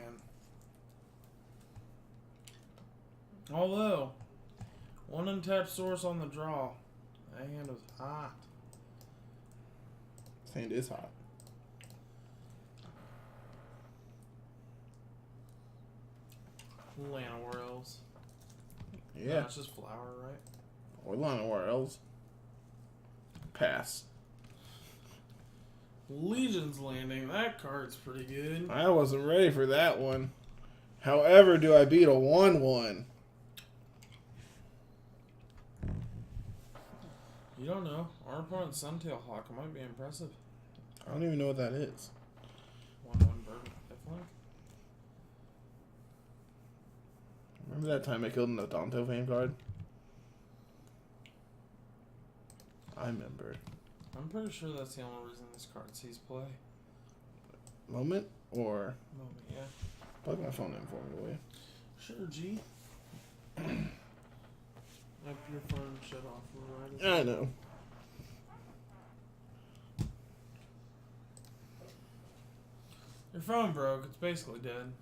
Although, 1 untapped source on the draw. That hand was hot. This hand is hot. Llanowar elves. Yeah. No, it's just flower, right? Or Llanowar elves. Pass. Legion's Landing. That card's pretty good. I wasn't ready for that one. However, do I beat a 1/1? You don't know. Our opponent's Suntail Hawk might be impressive. I don't even know what that is. 1/1 bird lifelink. Remember that time I killed an Odonto Vanguard? I remember. I'm pretty sure that's the only reason this card sees play. Moment or Moment, yeah. plug my phone in for me, will you? Sure, G. Your phone shut off right. I know. Your phone broke. It's basically dead.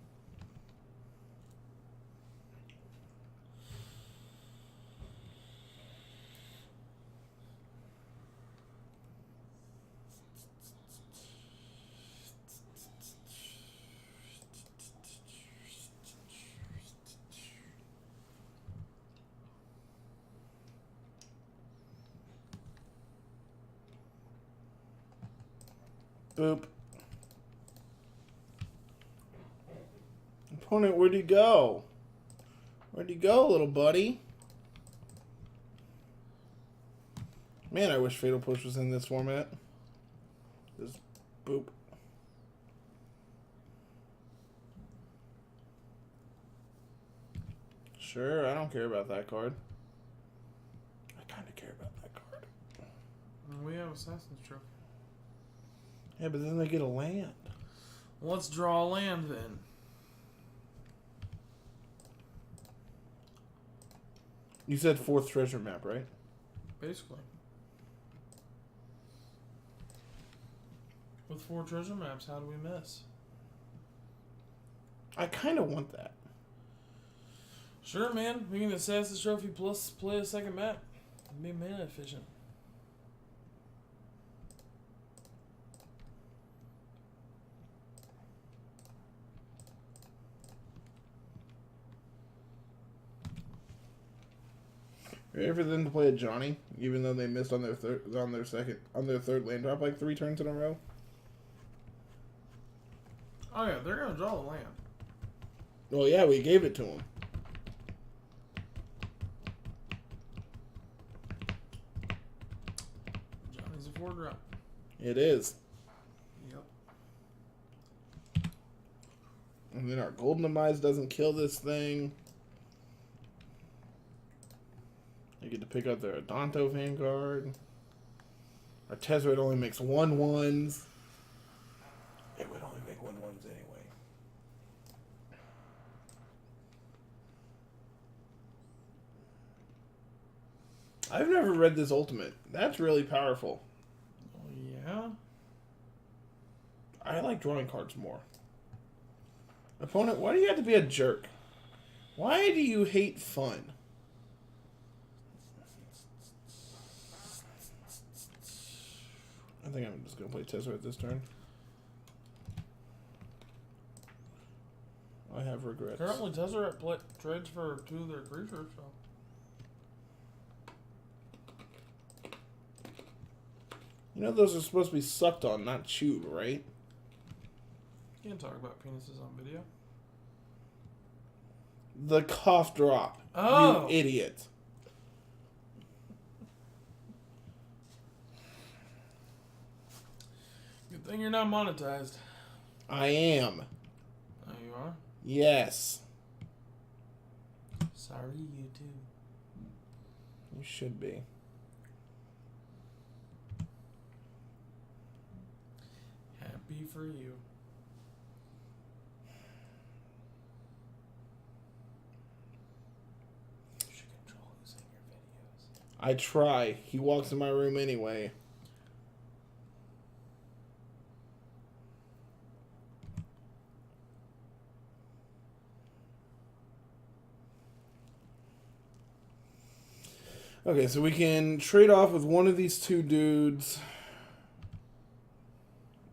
Boop. Opponent, where'd you go? Where'd you go, little buddy? Man, I wish Fatal Push was in this format. Just boop. Sure, I don't care about that card. I kind of care about that card. We have Assassin's Trophy. Yeah, but then they get a land. Let's draw a land then. You said 4th treasure map, right? Basically. With 4 treasure maps, how do we miss? I kind of want that. Sure, man. We can Assassin's Trophy plus play a second map. Be mana efficient. Ready for them to play a Johnny, even though they missed on their third land drop like 3 turns in a row? Oh yeah, they're gonna draw the land. Well, yeah, we gave it to them. Johnny's a 4-drop. It is. Yep. And then our Golden Demise doesn't kill this thing. They get to pick up their Odonto Vanguard. Our Tezzeret only makes 1/1s. It would only make 1/1s anyway. I've never read this ultimate. That's really powerful. Oh yeah. I like drawing cards more. Opponent, why do you have to be a jerk? Why do you hate fun? I think I'm just going to play Tezzeret this turn. I have regrets. Currently, Tezzeret trades for 2 of their creatures, so. You know those are supposed to be sucked on, not chewed, right? You can't talk about penises on video. The cough drop. Oh! You idiot. Good thing you're not monetized. I am. Oh, you are? Yes. Sorry, YouTube. You should be. Happy for you. You should control who's in your videos. I try. He walks in my room anyway. Okay, so we can trade off with one of these 2 dudes.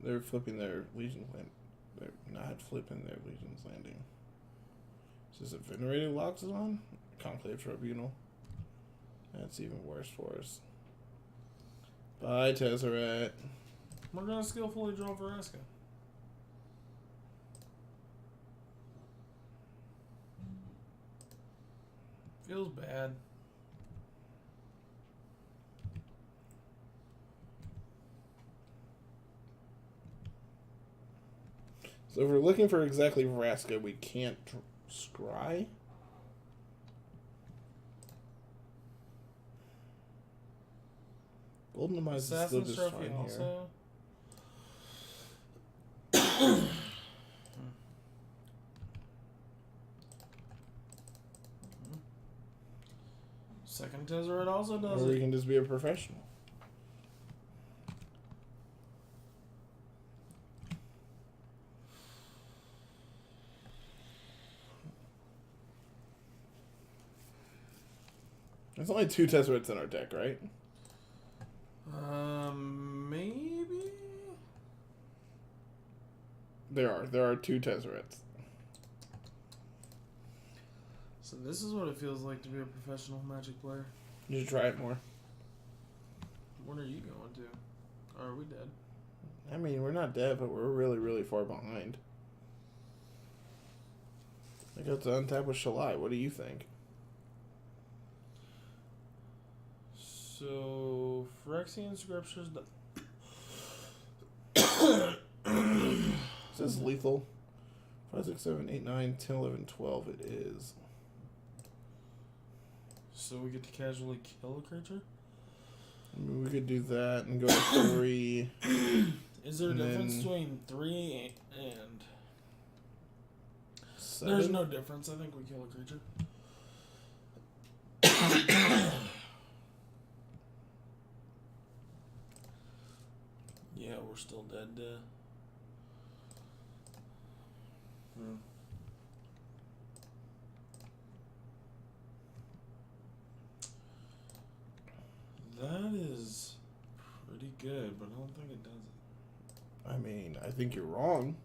They're flipping their Legion's Land. They're not flipping their Legion's Landing. Is it Venerated Loxodon? Conclave Tribunal. That's even worse for us. Bye, Tezzeret. We're gonna skillfully draw Vraska. Feels bad. So if we're looking for exactly Vraska, we can't scry. Golden Demise is still just fine here. Also. Second Tezzeret also does Or we it. can just be a professional. There's only 2 Tezzerets in our deck, right? Maybe? There are 2 Tezzerets. So this is what it feels like to be a professional Magic player. You should try it more. When are you going to? Or are we dead? I mean, we're not dead, but we're really, really far behind. I got to untap with Shalai. What do you think? So, Phyrexian Scriptures... Is this lethal? 5, 6, 7, 8, 9, 10, 11, 12. It is. So we get to casually kill a creature? I mean, we could do that and go to 3. Is there a difference between 3 and... 7? There's no difference. I think we kill a creature. Yeah, we're still dead. That is pretty good, but I don't think it does it. I mean, I think you're wrong.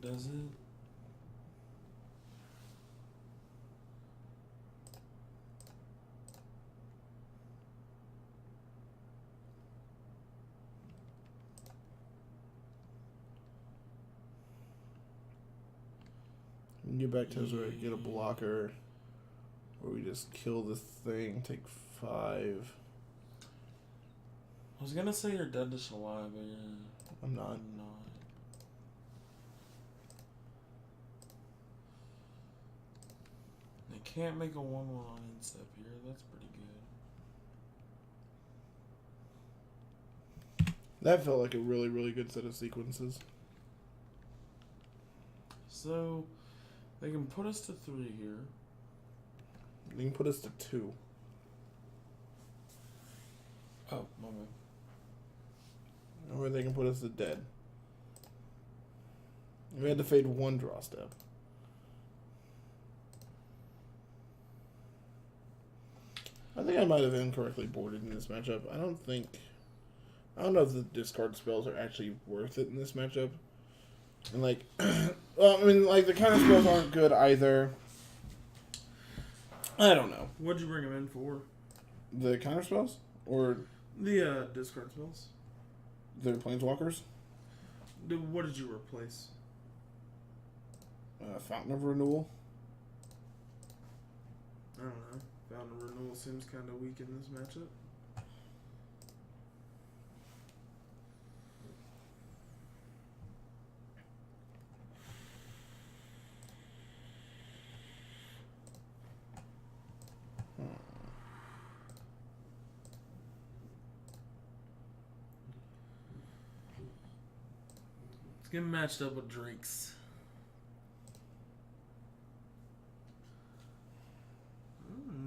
Does it? You back Tezzeret, get a blocker, or we just kill this thing, take 5. I was gonna say you're dead to Shalai, but I'm not. I'm not. They can't make a 1/1 on instep here. That's pretty good. That felt like a really, really good set of sequences. So, they can put us to 3 here. They can put us to 2. Oh, my bad. Or they can put us to dead. We had to fade 1 draw step. I think I might have incorrectly boarded in this matchup. I don't know if the discard spells are actually worth it in this matchup. And like, well, I mean, like the counter spells aren't good either. I don't know. What'd you bring him in for? The counter spells? Or The discard spells. the planeswalkers? What did you replace? Fountain of Renewal. I don't know. Fountain of Renewal seems kind of weak in this matchup. Let's get matched up with Drake's.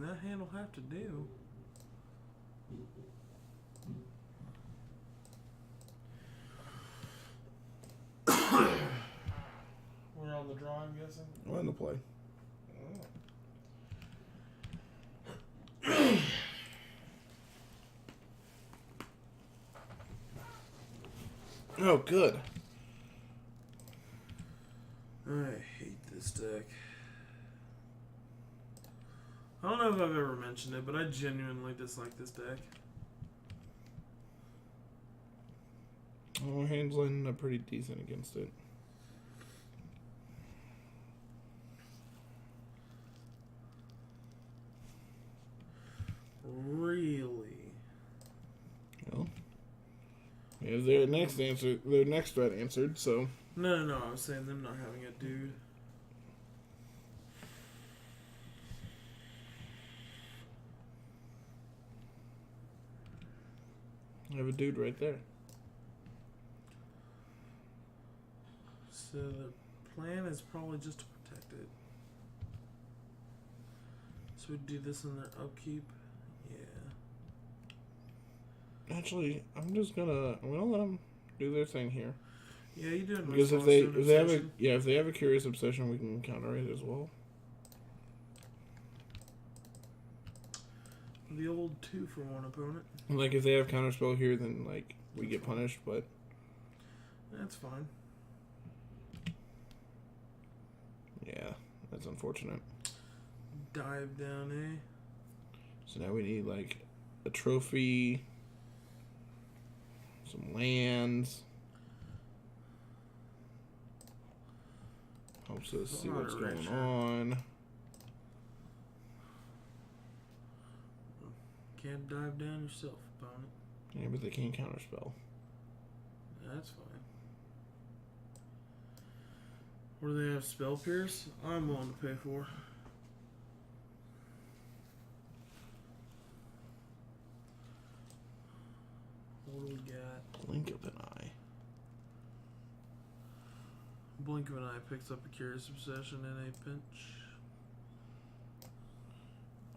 That hand will have to do. We're on the draw, I'm guessing? We're on the play. Oh, good. I hate this deck. mentioned it, but I genuinely dislike this deck. Oh, hands lining up pretty decent against it. Really? Well, yeah, their next threat answered, so. No, I was saying them not having a dude. I have a dude right there. So the plan is probably just to protect it. So we do this in their upkeep. Yeah. Actually, I'm gonna let them do their thing here. Yeah, you do it. Because if they have a curious obsession, we can counter it as well. The old 2 for 1 opponent. Like if they have counterspell here, then like we get punished, but that's fine. Yeah, that's unfortunate. Dive down, eh? So now we need like a trophy, some lands. Helps us see what's going on. Can't dive down yourself, opponent. Yeah, but they can't counterspell. That's fine. What do they have? Spell Pierce? I'm willing to pay for. What do we got? Blink of an eye. Blink of an eye picks up a Curious Obsession in a pinch.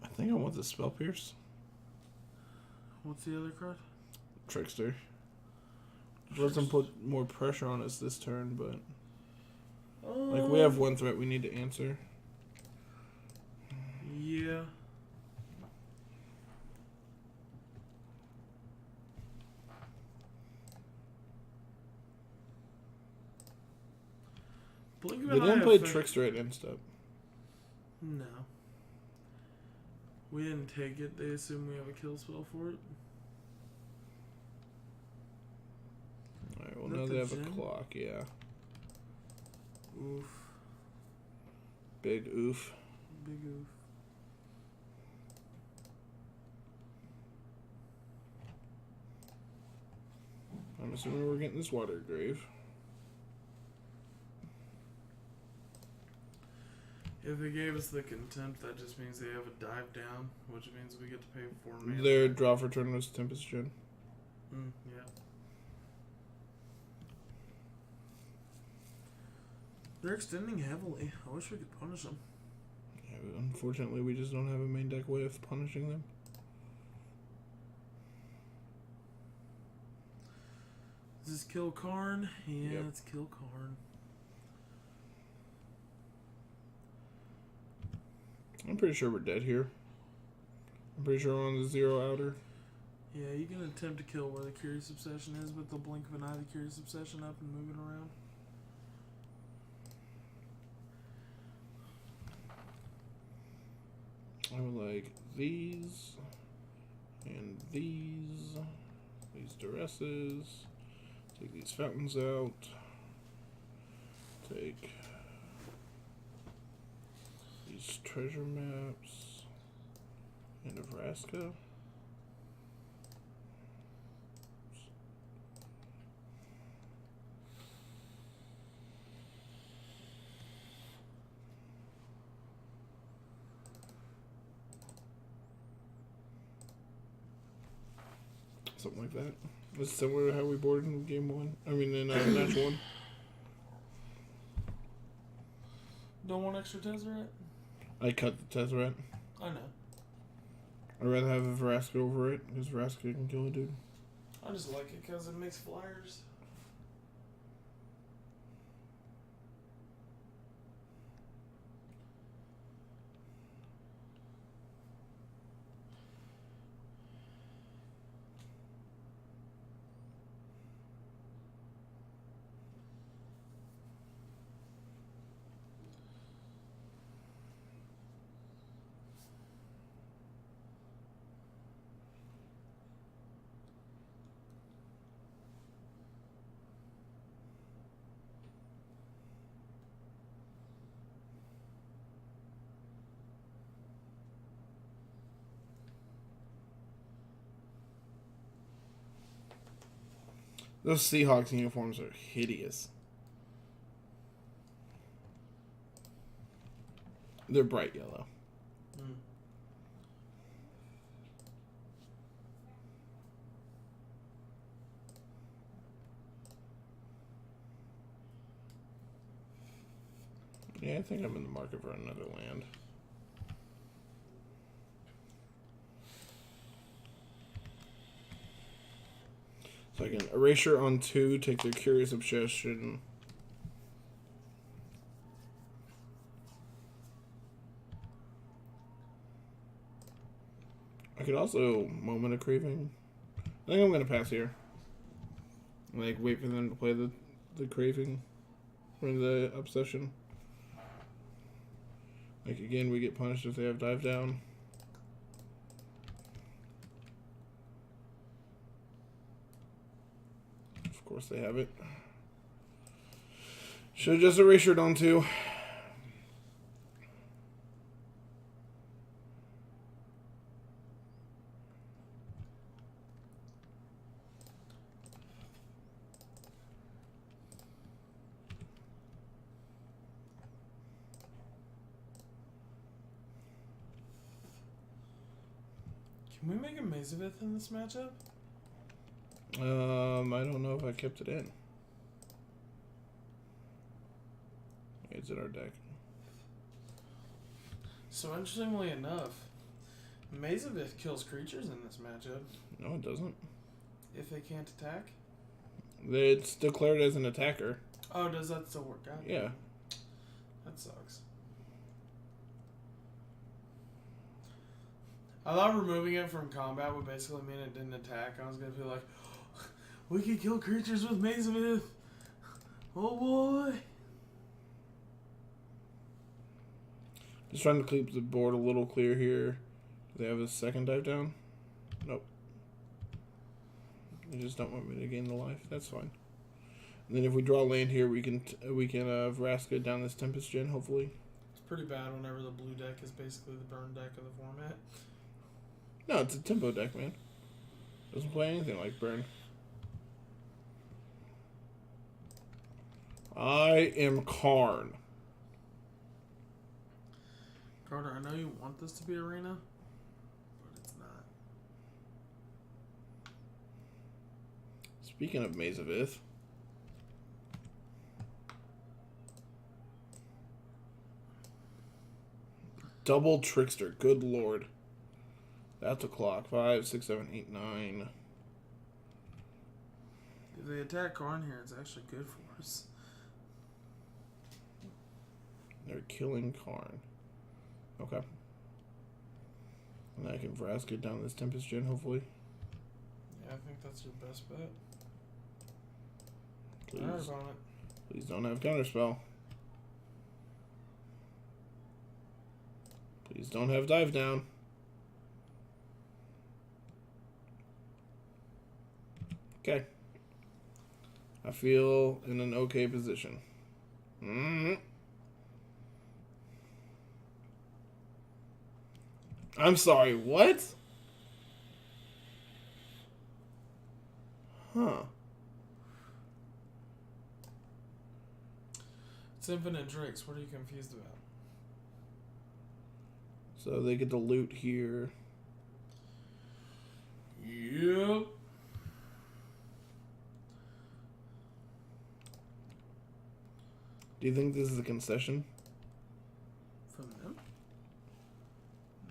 I think I want the Spell Pierce. What's the other card? Trickster. Doesn't put more pressure on us this turn, but like we have one threat we need to answer. Yeah. Blink of They an didn't eye play effect- Trickster at end step. No. We didn't take it. They assume we have a kill spell for it. Alright, well Is that now the they have gem? a clock, yeah. Oof. Big oof. Big oof. I'm assuming we're getting this water grave. If they gave us the contempt, that just means they have a dive down, which means we get to pay 4 mana. Their draw for turn was Tempest Gen. Yeah. They're extending heavily. I wish we could punish them. Yeah, but unfortunately, we just don't have a main deck way of punishing them. Is this kill Karn? Yeah, Yep. it's kill Karn. I'm pretty sure we're dead here. I'm pretty sure we're on the 0 outer. Yeah, you can attempt to kill where the Curious Obsession is, but they'll blink of an eye the Curious Obsession up and move it around. I would like these and these duresses. Take these fountains out. Take these treasure maps and Nebraska. Something like that. It's similar to how we boarded in game 1. I mean, in match 1. Don't want extra Tezzeret? I cut the Tezzeret. I know. I'd rather have a Vraska over it, because Vraska can kill a dude. I just like it because it makes flyers. Those Seahawks uniforms are hideous. They're bright yellow. Mm. Yeah, I think I'm in the market for another land. So I can erasure on 2, take their curious obsession. I could also moment of craving. I think I'm gonna pass here. Like wait for them to play the craving or the obsession. Like again, we get punished if they have dive down. Of course they have it. Should have just erased on 2. Can we make a Mazavith in this matchup? I don't know if I kept it in. It's in our deck. So interestingly enough, Mazavith kills creatures in this matchup No, it doesn't. if they can't attack. It's declared as an attacker. Oh, does that still work out? Yeah. That sucks. I thought removing it from combat would basically mean it didn't attack. I was gonna be like, we can kill creatures with Mazavith. Oh boy. Just trying to keep the board a little clear here. Do they have a second dive down? Nope. They just don't want me to gain the life. That's fine. And then if we draw land here, we can Vraska down this Tempest Gen, hopefully. It's pretty bad whenever the blue deck is basically the burn deck of the format. No, it's a tempo deck, man. Doesn't play anything like burn. I am Karn. Carter, I know you want this to be arena, but it's not. Speaking of Mazavith. Double Trickster. Good lord. That's a clock. 5, 6, 7, 8, 9. If they attack Karn here, it's actually good for us. They're killing Karn. Okay. And I can Vraska down this Tempest Gen, hopefully. Yeah, I think that's your best bet. Please. Eyes on it. Please don't have Counterspell. Please don't have Dive Down. Okay. I feel in an okay position. I'm sorry, what? Huh. It's Infinite Drakes. What are you confused about? So they get the loot here. Yep. Do you think this is a concession? From them?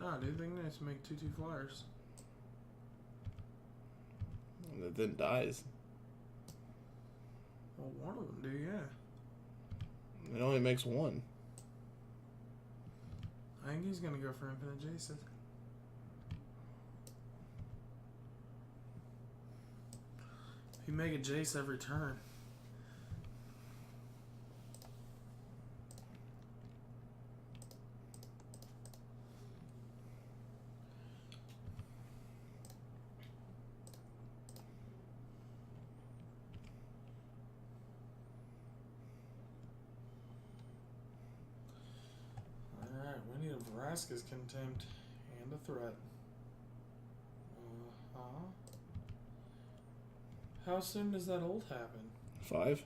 No, dude, they can just make 2/2 flyers. And it then dies. Well, one of them do, yeah. It only makes 1. I think he's gonna go for Infinite Jason. If you make a Jace every turn. Alright, we need a Vraska's Contempt and a threat. How soon does that ult happen? 5.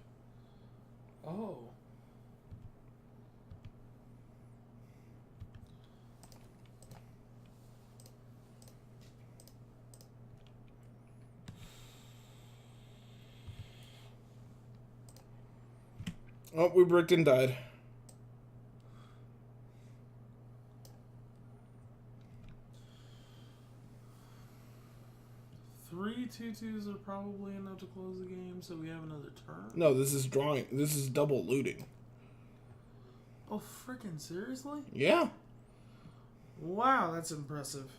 Oh. Oh, we bricked and died. Three 2-2s are probably enough to close the game, so we have another turn. No, this is drawing. This is double looting. Oh, freaking seriously? Yeah. Wow, that's impressive.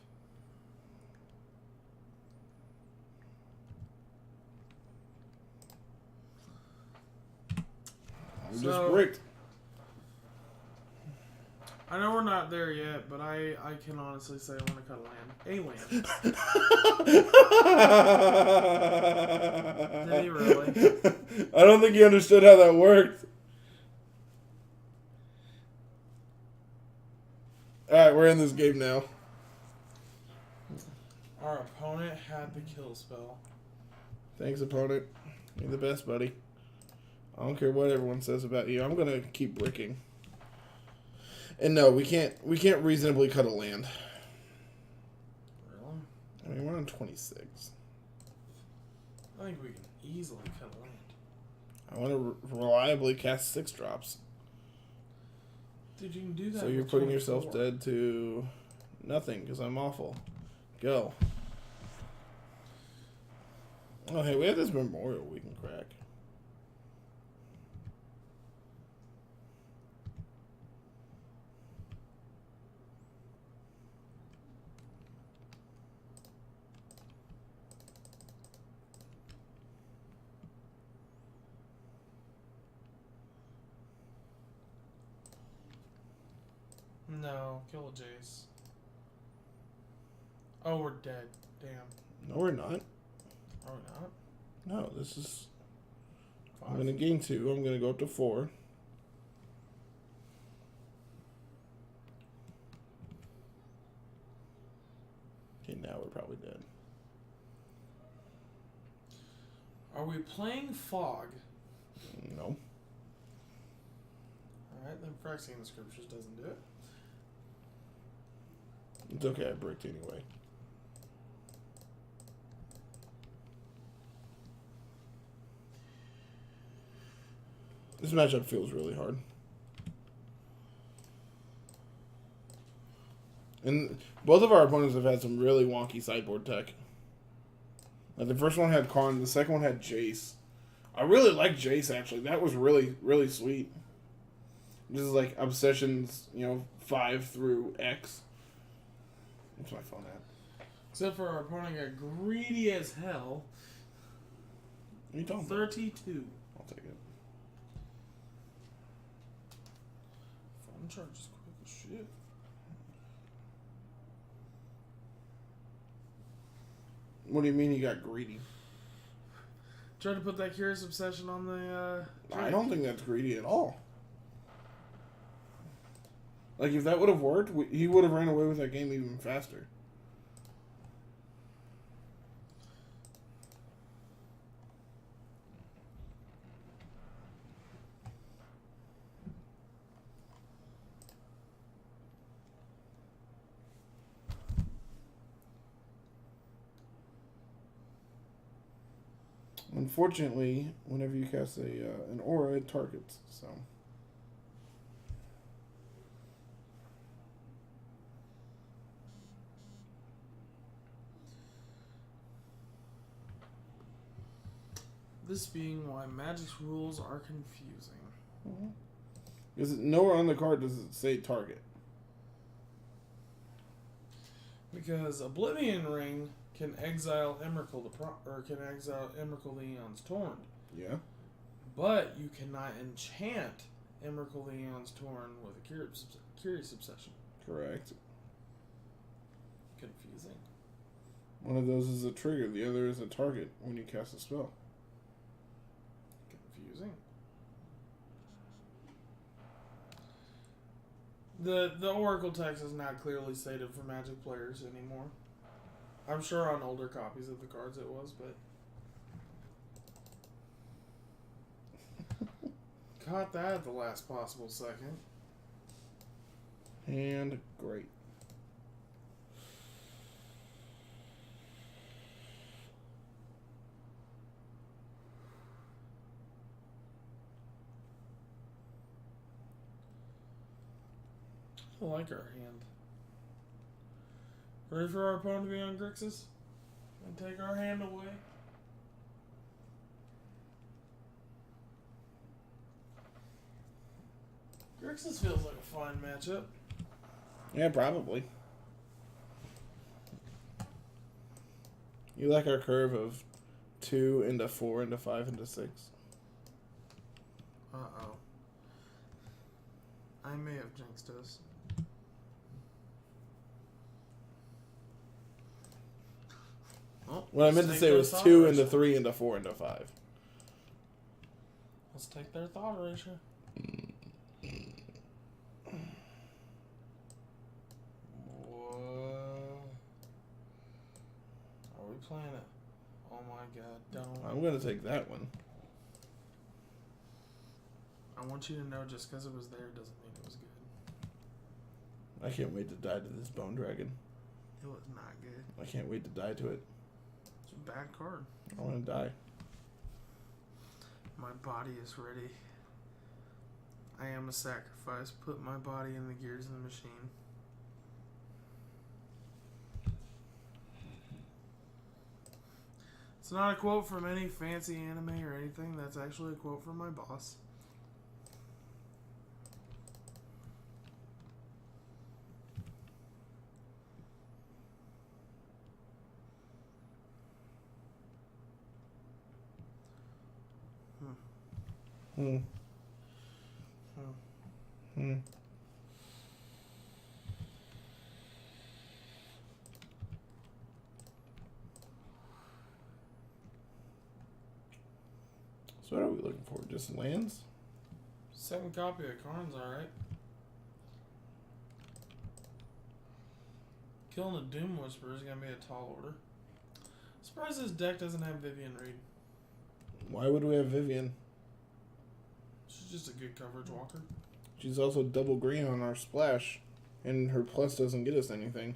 We just bricked. I know we're not there yet, but I can honestly say I want to cut a land. Did he really? I don't think he understood how that worked. Alright, we're in this game now. Our opponent had the kill spell. Thanks, opponent. You're the best, buddy. I don't care what everyone says about you. I'm gonna keep bricking. And no, we can't reasonably cut a land. Really? I mean, we're on 26. I think we can easily cut a land. I want to reliably cast 6 drops. Dude, you can do that. So you're putting yourself dead to nothing because I'm awful. Go. Oh, hey, we have this memorial we can crack. No, kill a Jace. Oh, we're dead. Damn. No, we're not. Are we not? No, this is... 5. I'm going to gain 2. I'm going to go up to 4. Okay, now we're probably dead. Are we playing Fog? No. Alright, then Phyrexian the Scriptures doesn't do it. It's okay, I bricked anyway. This matchup feels really hard. And both of our opponents have had some really wonky sideboard tech. Like the first one had Karn, the second one had Jace. I really like Jace, actually. That was really, really sweet. This is like Obsessions, 5 through X. What's my phone at? Except for our opponent got greedy as hell. What are you talking about? 32. I'll take it. Phone charge is quick as shit. What do you mean you got greedy? Tried to put that Curious Obsession on the... I don't think that's greedy at all. Like, if that would have worked, he would have ran away with that game even faster. Unfortunately, whenever you cast an aura, it targets, so... This being why Magic's rules are confusing. Because nowhere on the card does it say target. Because Oblivion Ring can exile Emrakul can exile Emrakul the Aeon's Torn. Yeah. But you cannot enchant Emrakul the Aeon's Torn with a Curious Obsession. Correct. Confusing. One of those is a trigger, the other is a target when you cast a spell. Confusing. The Oracle text is not clearly stated for Magic players anymore. I'm sure on older copies of the cards it was, but caught that at the last possible second. And great. I like our hand. Ready for our opponent to be on Grixis? And take our hand away? Grixis feels like a fine matchup. Yeah, probably. You like our curve of 2 into 4 into 5 into 6. Uh-oh. I may have jinxed us. Oh, What I meant to say was 2 into 3 into 4 into 5. Let's take their thought ratio. Are we playing it? Oh my god, don't. I'm going to take that one. I want you to know just because it was there doesn't mean it was good. I can't wait to die to this Bone Dragon. It was not good. I can't wait to die to it. It's a bad card. I want to die. My body is ready. I am a sacrifice. Put my body in the gears of the machine. It's not a quote from any fancy anime or anything. That's actually a quote from my boss. Hmm. Hmm. So what are we looking for? Just lands? Second copy of Karn's alright. Killing a Doom Whisperer is going to be a tall order. Surprised this deck doesn't have Vivian Reed. Why would we have Vivian? She's just a good coverage walker. She's also double green on our splash, and her plus doesn't get us anything.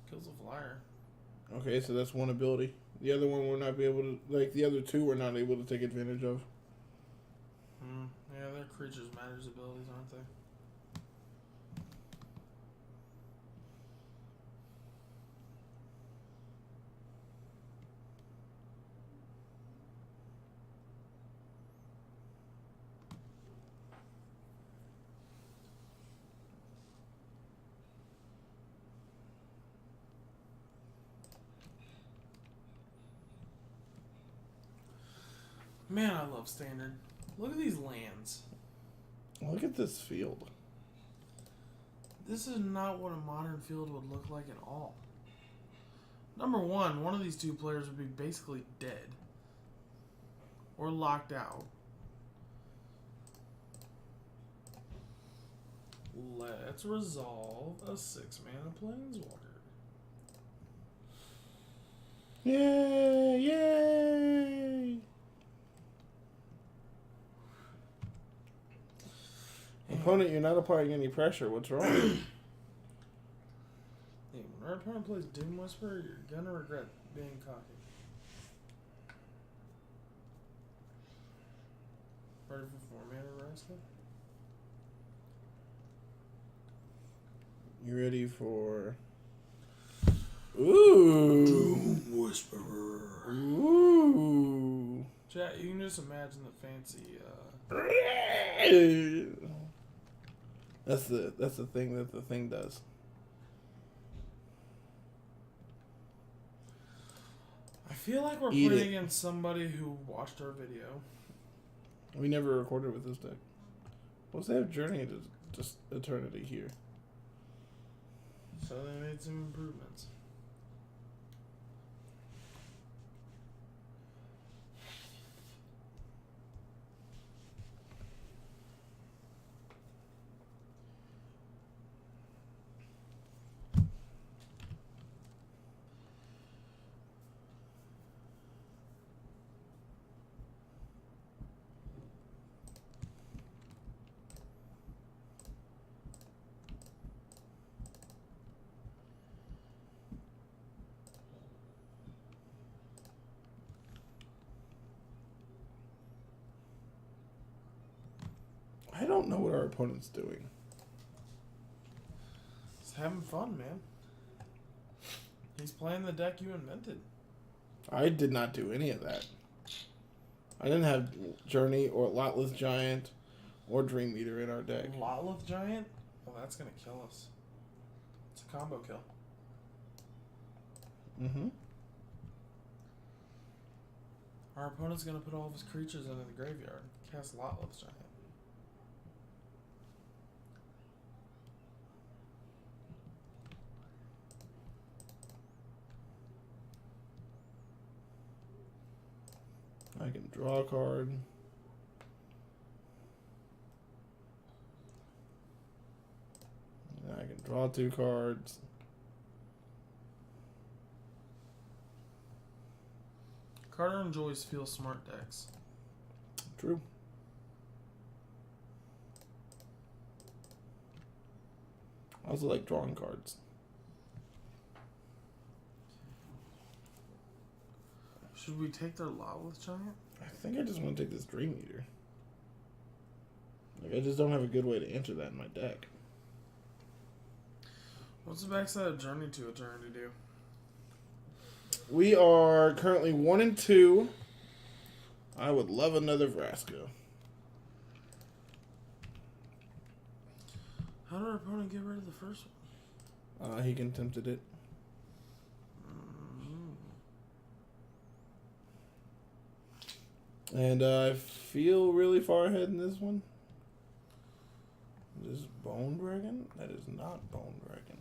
Kills a flyer. Okay, so that's one ability. The other one we're not be able to, like the other two we're not able to take advantage of. Yeah, they're creatures matters abilities, aren't they? Man, I love Standard. Look at these lands. Look at this field. This is not what a modern field would look like at all. Number one of these two players would be basically dead. Or locked out. Let's resolve a 6-mana Planeswalker. Yay! Yay! Opponent, you're not applying any pressure. What's wrong? Yeah, when our opponent plays Doom Whisperer, you're gonna regret being cocky. Ready for 4-mana Rasta? You ready for... Ooh! Doom Whisperer. Ooh! Chat, you can just imagine the fancy, That's the thing that the thing does. I feel like we're Eat playing it. against somebody who watched our video. We never recorded with this deck. What's they have Journey to just Eternity here? So they made some improvements. don't know what our opponent's doing. He's having fun, man. He's playing the deck you invented. I did not do any of that. I didn't have Journey or Lotless Giant or Dream Eater in our deck. Lotless Giant? Well, that's going to kill us. It's a combo kill. Mm-hmm. Our opponent's going to put all of his creatures into the graveyard. Cast Lotless Giant. I can draw a card. I can draw 2 cards. Carter enjoys feel smart decks. True. I also like drawing cards. Should we take their Lotless Giant? I think I just want to take this Dream Eater. Like, I just don't have a good way to enter that in my deck. What's the backside of Journey to Eternity do? We are currently 1 and 2. I would love another Vraska. How did our opponent get rid of the first one? He contempted it. And I feel really far ahead in this one. Is this Bone Dragon? That is not Bone Dragon.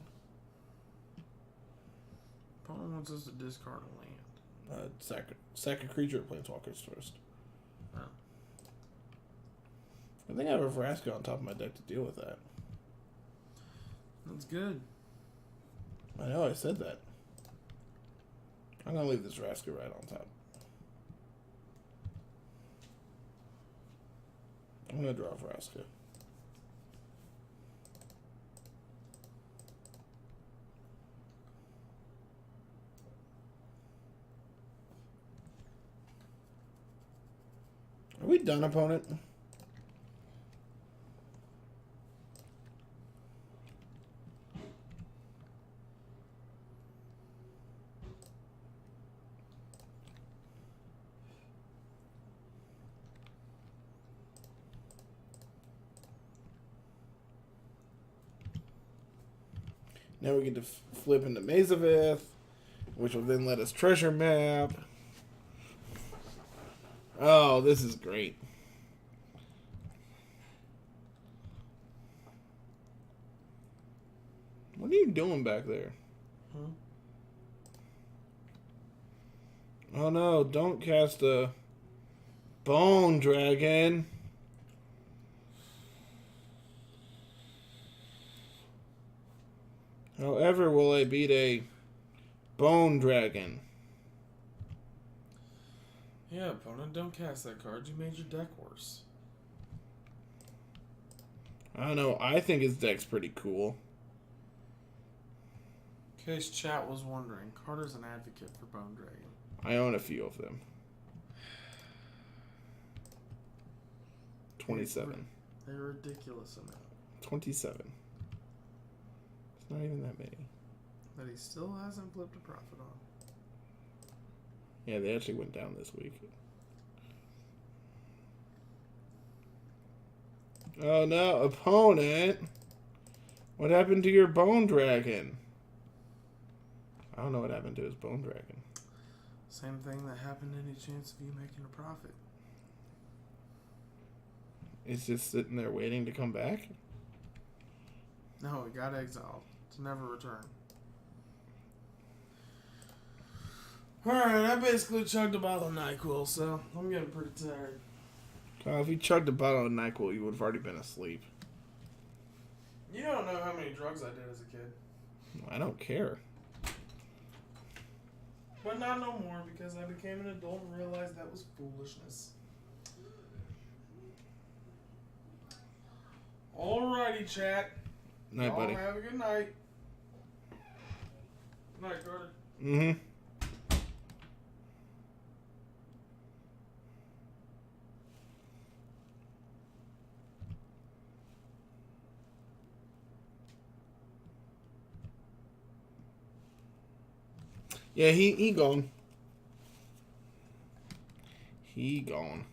Opponent wants us to discard a land. Sack a creature at Planeswalkers first. Oh. I think I have a Vraska on top of my deck to deal with that. That's good. I know, I said that. I'm going to leave this Vraska right on top. I'm going to draw a Vraska. Are we done, opponent? Now we get to flip into Mazavith, which will then let us treasure map. Oh, this is great. What are you doing back there? Huh? Oh no, don't cast a Bone Dragon. However, will I beat a Bone Dragon? Yeah, opponent, don't cast that card. You made your deck worse. I don't know. I think his deck's pretty cool. In case chat was wondering, Carter's an advocate for Bone Dragon. I own a few of them. 27. They're a ridiculous amount. 27. It's not even that many. That he still hasn't flipped a profit on. Yeah, they actually went down this week. Oh no, opponent! What happened to your Bone Dragon? I don't know what happened to his Bone Dragon. Same thing that happened any chance of you making a profit. It's just sitting there waiting to come back? No, it got exiled to never return. Alright, I basically chugged a bottle of NyQuil, so I'm getting pretty tired. Kyle, if you chugged a bottle of NyQuil, you would have already been asleep. You don't know how many drugs I did as a kid. I don't care. But not no more, because I became an adult and realized that was foolishness. Alrighty, chat. Night, buddy. Have a good night. Good night, Carter. Mm-hmm. Yeah, he gone. He gone.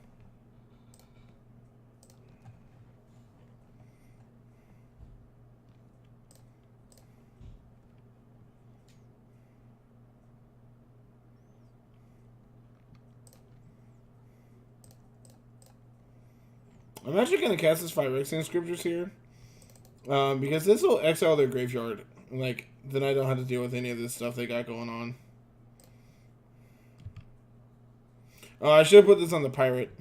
I'm actually gonna cast this Phyrexian scriptures here, because this will exile their graveyard. Like, then I don't have to deal with any of this stuff they got going on. Oh, I should have put this on the pirate.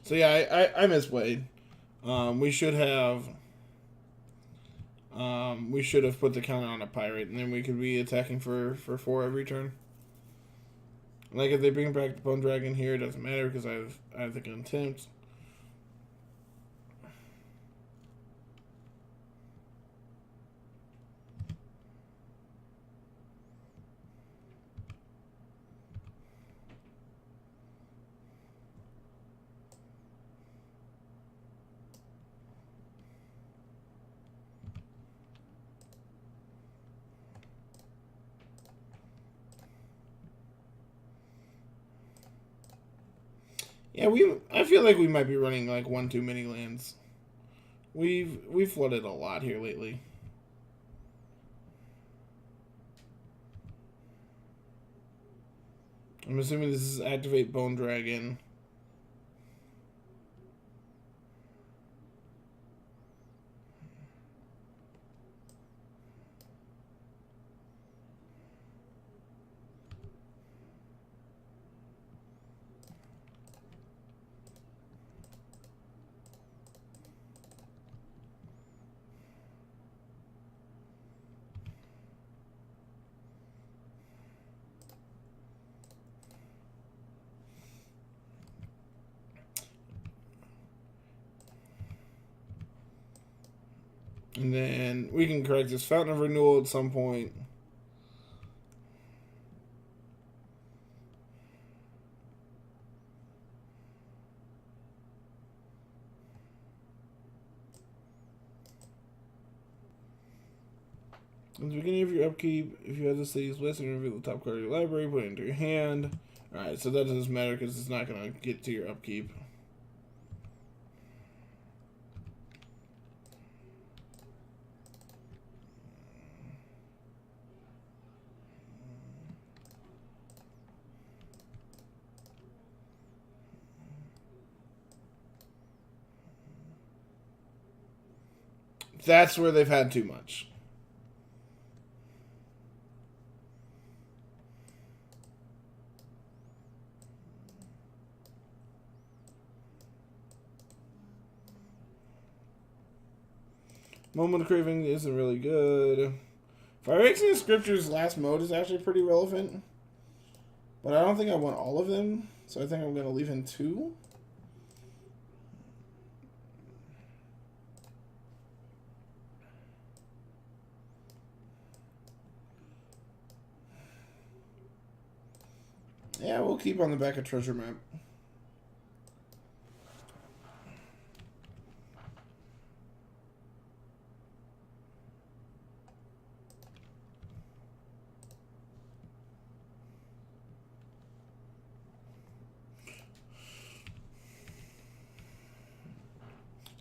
So yeah, I misplayed. We should have. We should have put the counter on a pirate, and then we could be attacking for 4 every turn. Like if they bring back the Bone Dragon here, it doesn't matter because I have the Contempt. Yeah, I feel like we might be running like 1 too many lands. We've flooded a lot here lately. I'm assuming this is activate Bone Dragon. And then we can correct this Fountain of Renewal at some point. At the beginning of your upkeep, if you have the city's list and reveal the top card of your library, put it into your hand. Alright, so that doesn't matter because it's not going to get to your upkeep. That's where they've had too much. Moment of Craving isn't really good. Phyrexian Scripture's last mode is actually pretty relevant. But I don't think I want all of them. So I think I'm going to leave in 2. Yeah, we'll keep on the back of Treasure Map.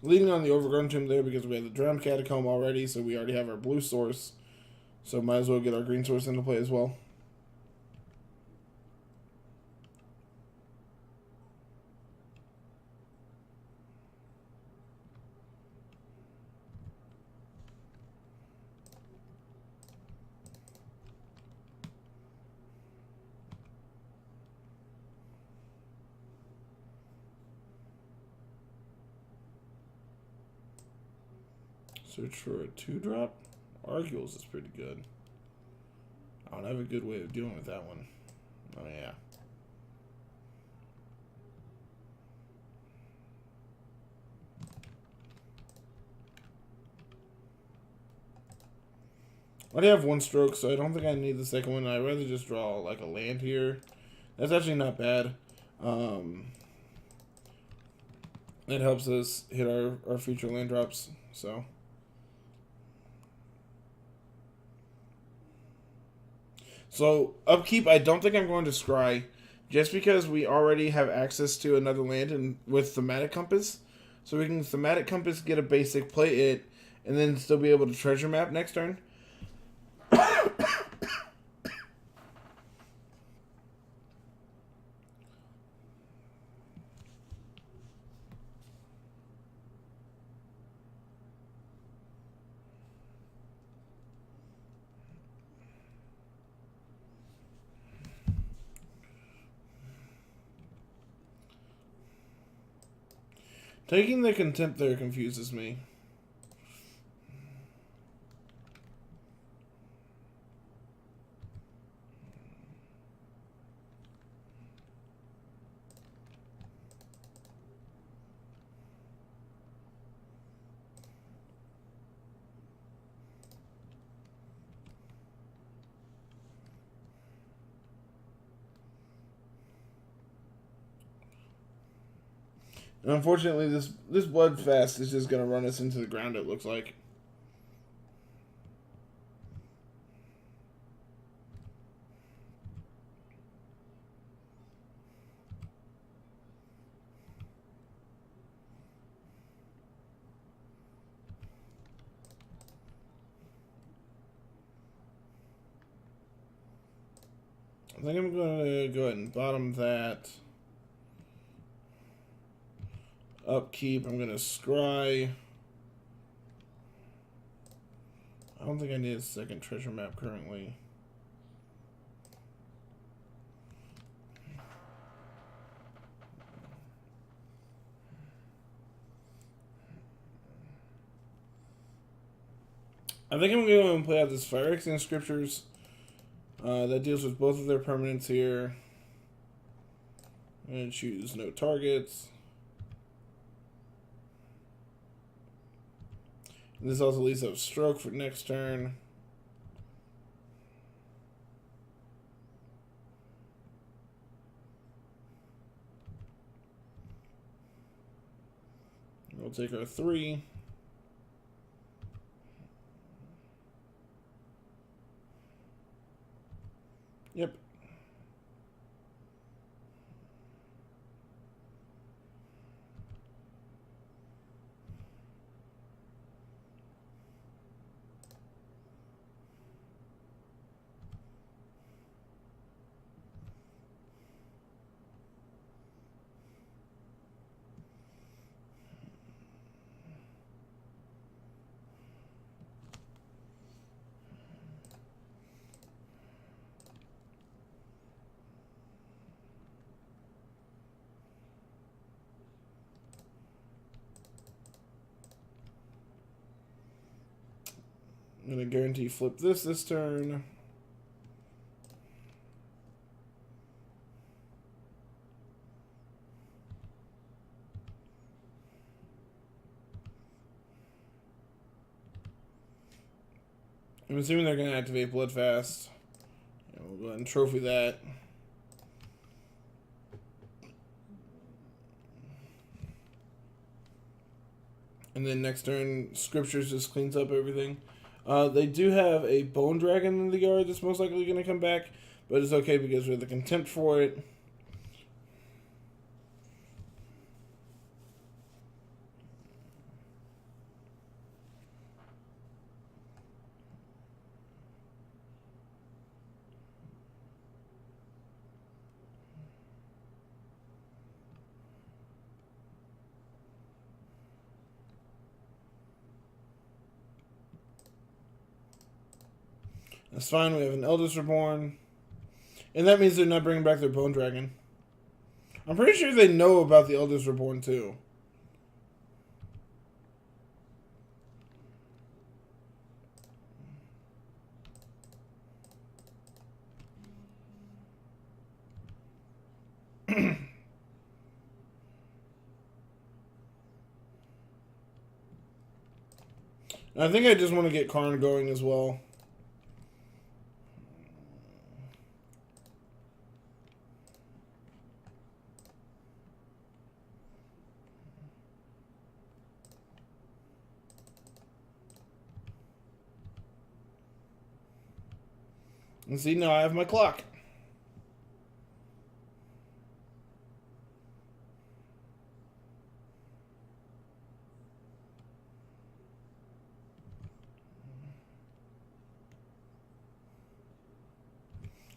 leading on the Overgrown Tomb there because we have the Drowned Catacomb already, so we already have our blue source. So might as well get our green source into play as well. Search for a 2-drop. Arguels is pretty good. I don't have a good way of dealing with that one. Oh, yeah. I already have 1 stroke, so I don't think I need the second one. I'd rather just draw like a land here. That's actually not bad. It helps us hit our future land drops, so... So, upkeep, I don't think I'm going to scry, just because we already have access to another land and with Thematic Compass. So we can Thematic Compass, get a basic, play it, and then still be able to treasure map next turn. Taking the Contempt there confuses me. And unfortunately, this Bloodfast is just going to run us into the ground, it looks like. I think I'm going to go ahead and bottom that. Upkeep, I'm going to scry. I don't think I need a second treasure map currently. I think I'm going to go and play out this Phyrexian Scriptures. That deals with both of their permanents here. And choose no targets. And this also leaves up Stroke for next turn. We'll take our 3. Yep. I'm going to guarantee flip this turn. I'm assuming they're going to activate Bloodfast. And we'll go ahead and trophy that. And then next turn, Scriptures just cleans up everything. They do have a Bone Dragon in the yard that's most likely going to come back, but it's okay because we have the Contempt for it. That's fine. We have an Eldest Reborn. And that means they're not bringing back their Bone Dragon. I'm pretty sure they know about the Eldest Reborn, too. I think I just want to get Karn going as well. And see, now I have my clock.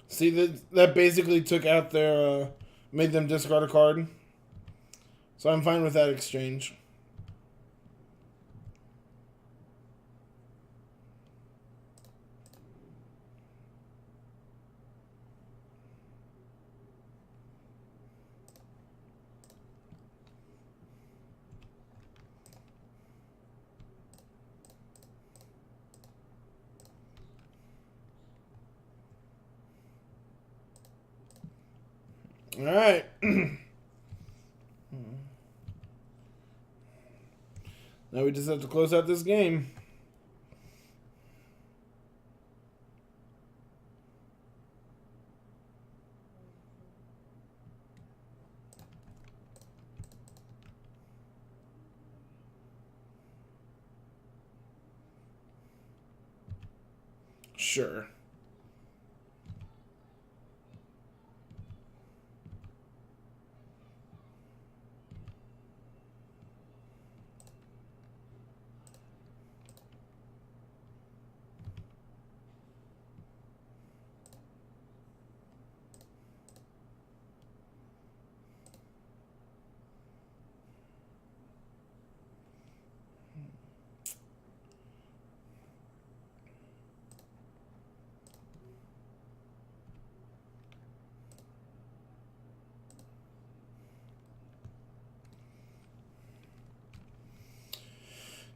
See, that basically took out their, made them discard a card. So I'm fine with that exchange. All right. Now we just have to close out this game. Sure.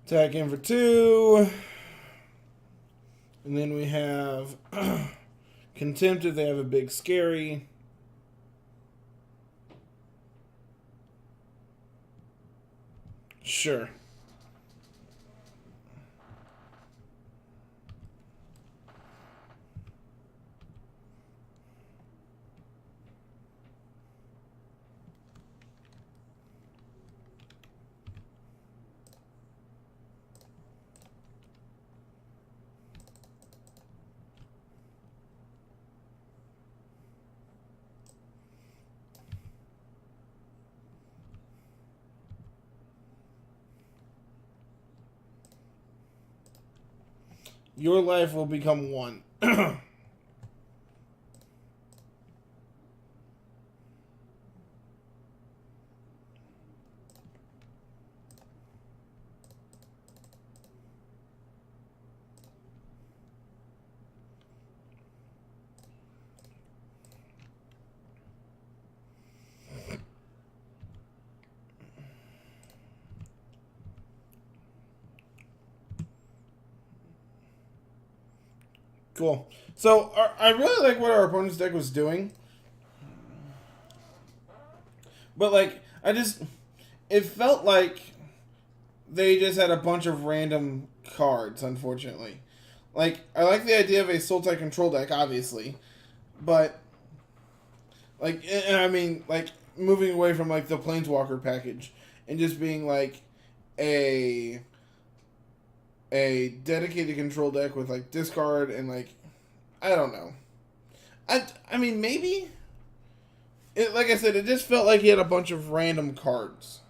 Attack in for 2. And then we have Contempt if they have a big scary. Sure. Your life will become 1. Cool. So I really like what our opponent's deck was doing, but like it felt like they just had a bunch of random cards. Unfortunately, like I like the idea of a Sultai control deck, obviously, but like, and I mean, like moving away from like the Planeswalker package and just being like a dedicated control deck with like discard and like I don't know. I mean maybe it, like I said, it just felt like he had a bunch of random cards.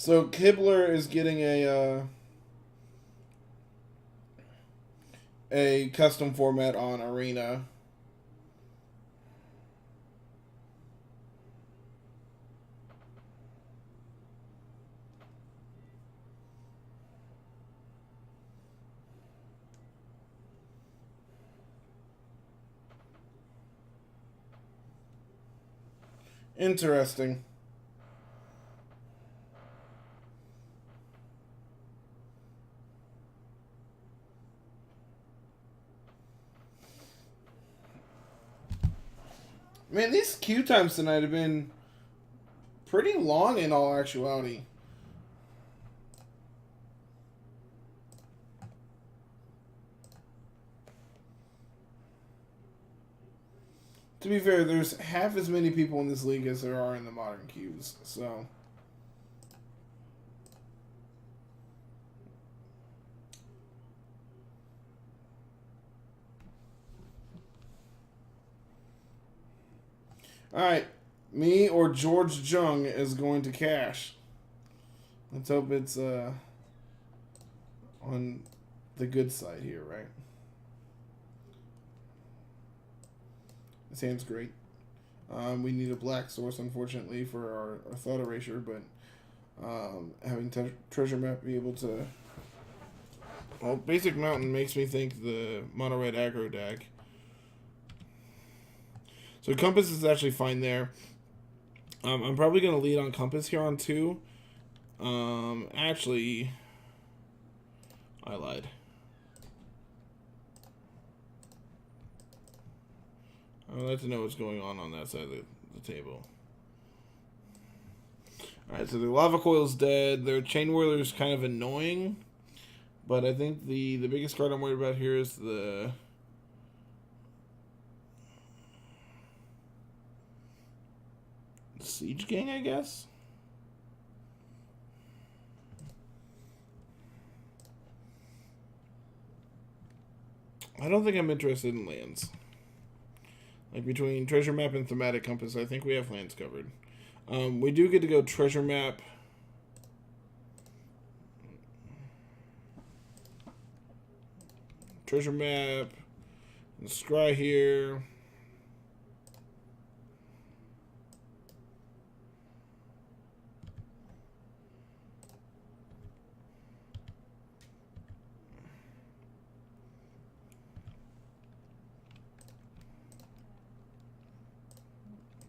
So Kibler is getting a custom format on Arena. Interesting. Man, these queue times tonight have been pretty long in all actuality. To be fair, there's half as many people in this league as there are in the modern queues, so... Alright, me or George Jung is going to cash. Let's hope it's on the good side here, right? This hand's great. We need a black source, unfortunately, for our thought erasure, but having treasure map be able to... Well, Basic Mountain makes me think the mono red aggro deck. So Compass is actually fine there. I'm probably going to lead on Compass here on 2. Actually, I lied. I would like to know what's going on that side of the table. Alright, so the Lava Coil's dead. Their Chain Whirler's kind of annoying. But I think the biggest card I'm worried about here is the... Siege Gang, I guess? I don't think I'm interested in lands. Like, between Treasure Map and Thematic Compass, I think we have lands covered. We do get to go Treasure Map. Treasure Map. And Scry here.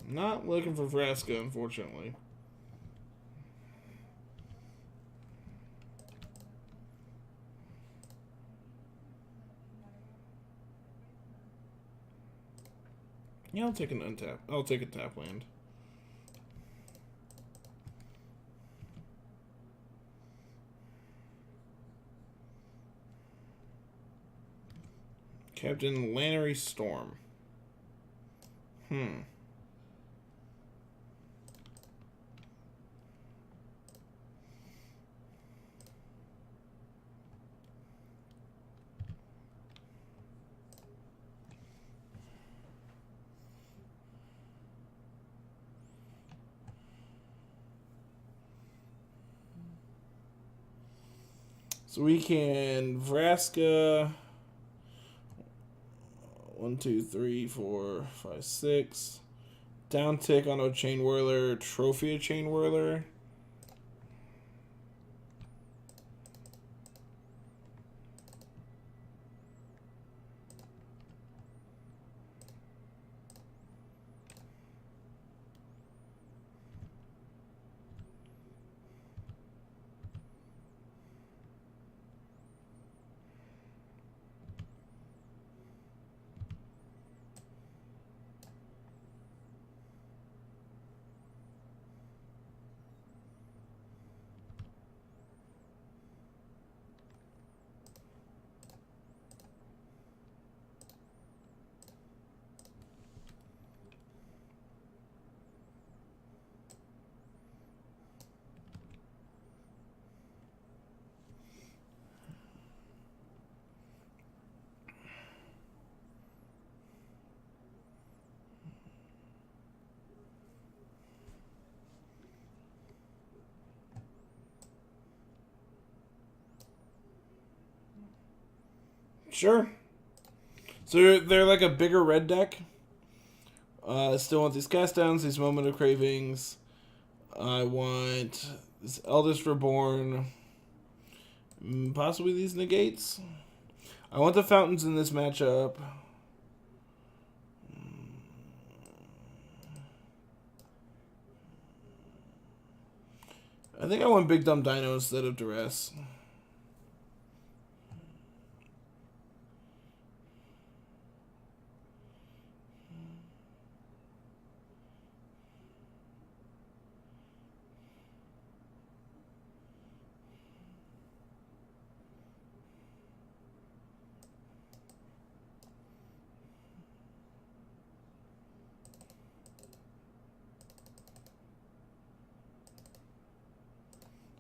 Not looking for Vraska, unfortunately. Yeah, I'll take an untap. I'll take a tap land. Captain Lannery Storm. So we can Vraska 1, 2, 3, 4, 5, 6. Down tick on a Chain Whirler, Trophy a Chain Whirler. Sure. So they're like a bigger red deck. Still want these cast downs, these moment of cravings. I want this Eldest Reborn. Possibly these negates. I want the fountains in this matchup. I think I want Big Dumb Dino instead of Duress.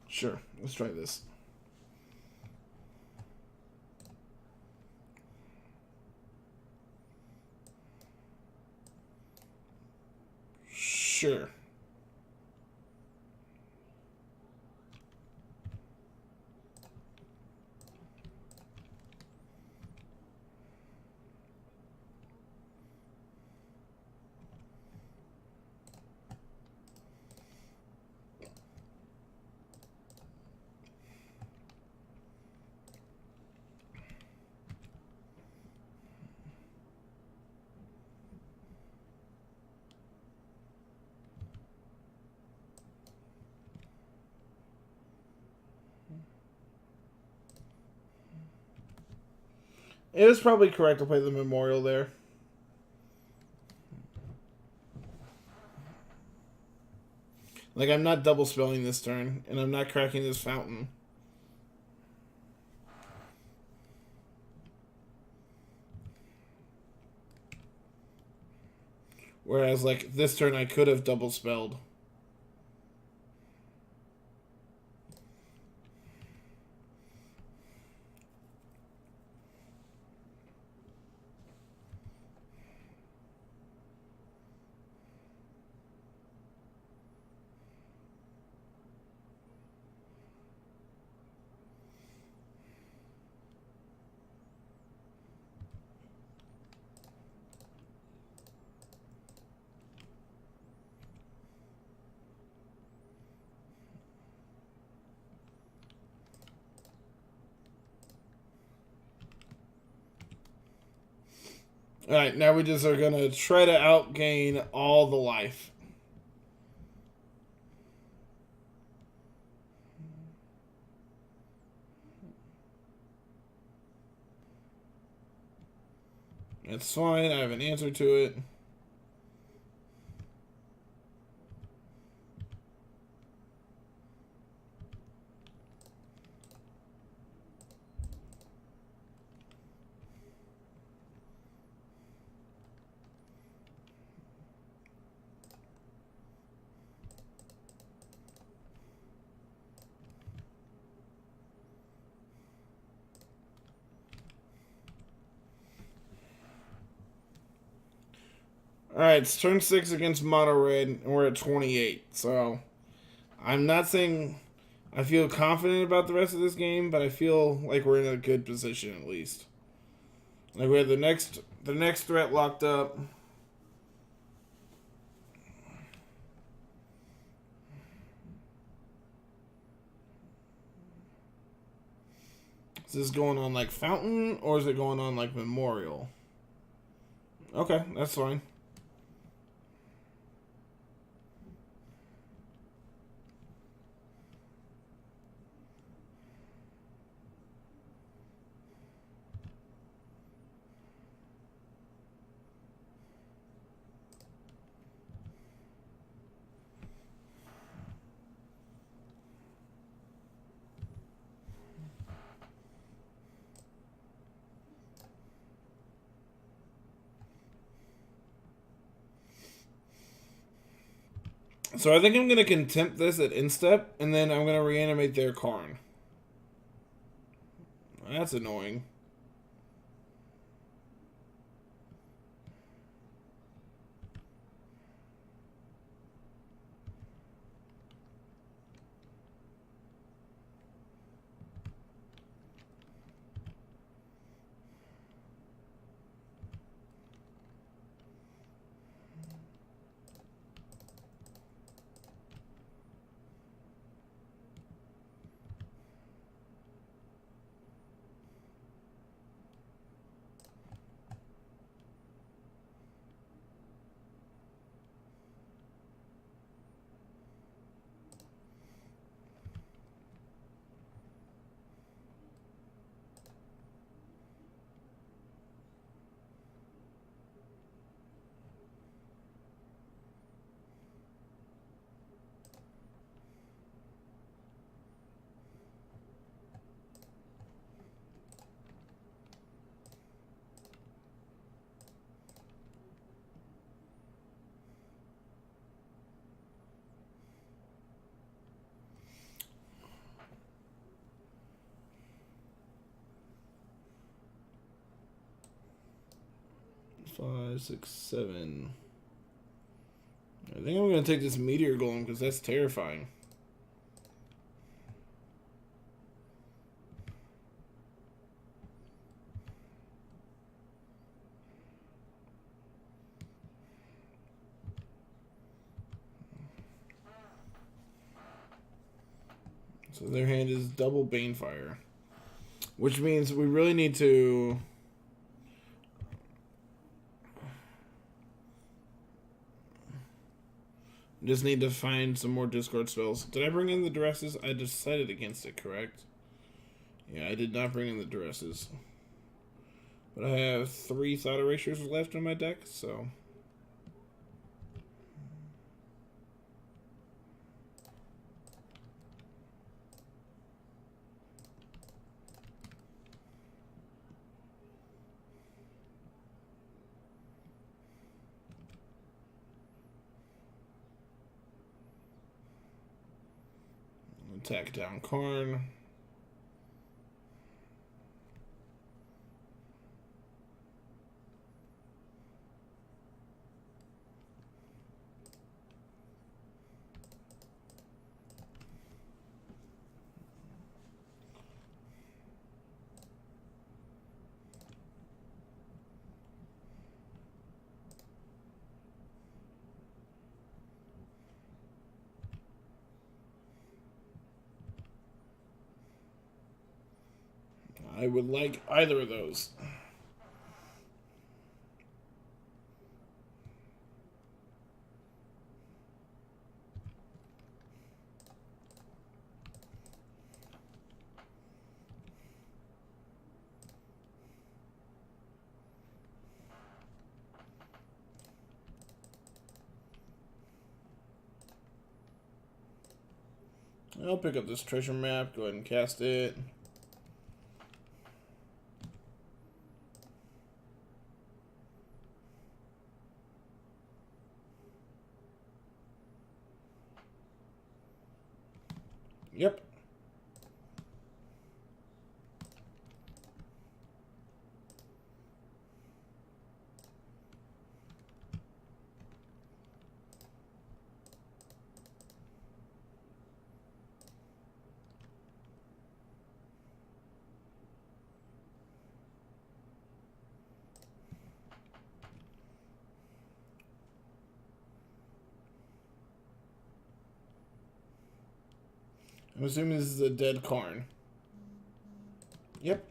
Sure, let's try this. Sure. It was probably correct to play the Memorial there. Like, I'm not double spelling this turn, and I'm not cracking this fountain. Whereas, like, this turn I could have double spelled. Alright, now we just are going to try to outgain all the life. It's fine, I have an answer to it. Alright, it's turn 6 against Mono Red, and we're at 28. So, I'm not saying I feel confident about the rest of this game, but I feel like we're in a good position at least. Like, we have the next threat locked up. Is this going on like Fountain, or is it going on like Memorial? Okay, that's fine. So I think I'm going to contempt this at instep, and then I'm going to reanimate their Karn. That's annoying. 5, 6, 7. I think I'm going to take this meteor golem because that's terrifying. So their hand is double Banefire, which means we really need to just need to find some more discard spells. Did I bring in the Duresses? I decided against it, correct? Yeah, I did not bring in the Duresses. But I have 3 Thought Erasers left in my deck, so... Attack down Karn. I would like either of those. I'll pick up this treasure map, go ahead and cast it. Yep. I'm assuming this is a dead Karn. Yep.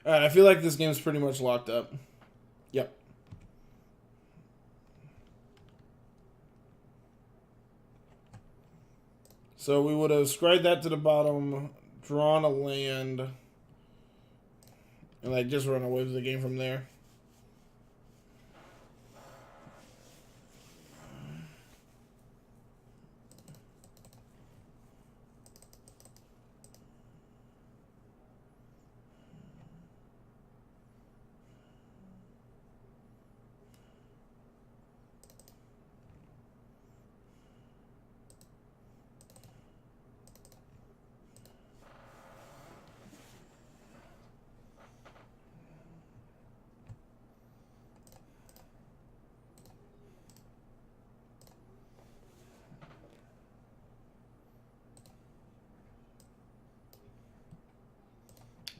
Alright, I feel like this game's pretty much locked up. Yep. So we would have scried that to the bottom, drawn a land, and like just run away with the game from there.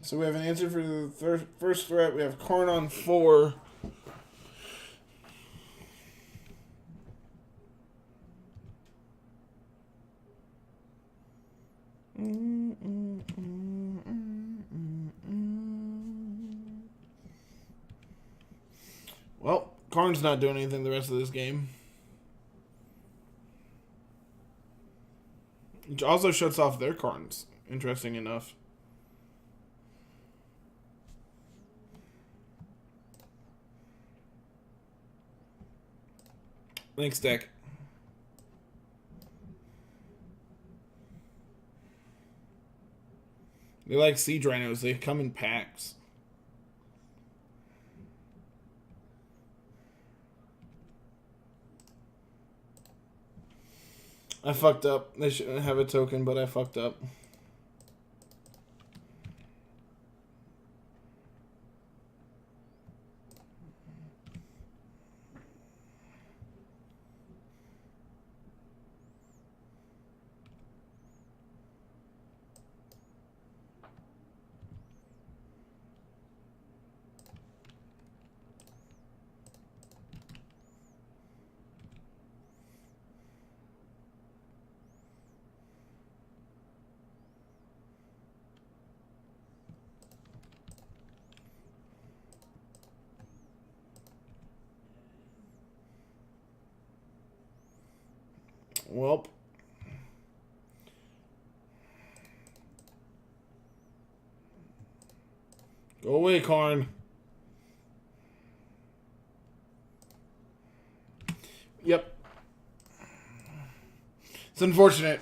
So we have an answer for the first threat. We have Karn on 4. Well, Karn's not doing anything the rest of this game. Which also shuts off their Karns, interesting enough. Thanks, deck. They like siege rhinos. They come in packs. I fucked up. They shouldn't have a token, but I fucked up. Welp. Go away, Karn. Yep. It's unfortunate.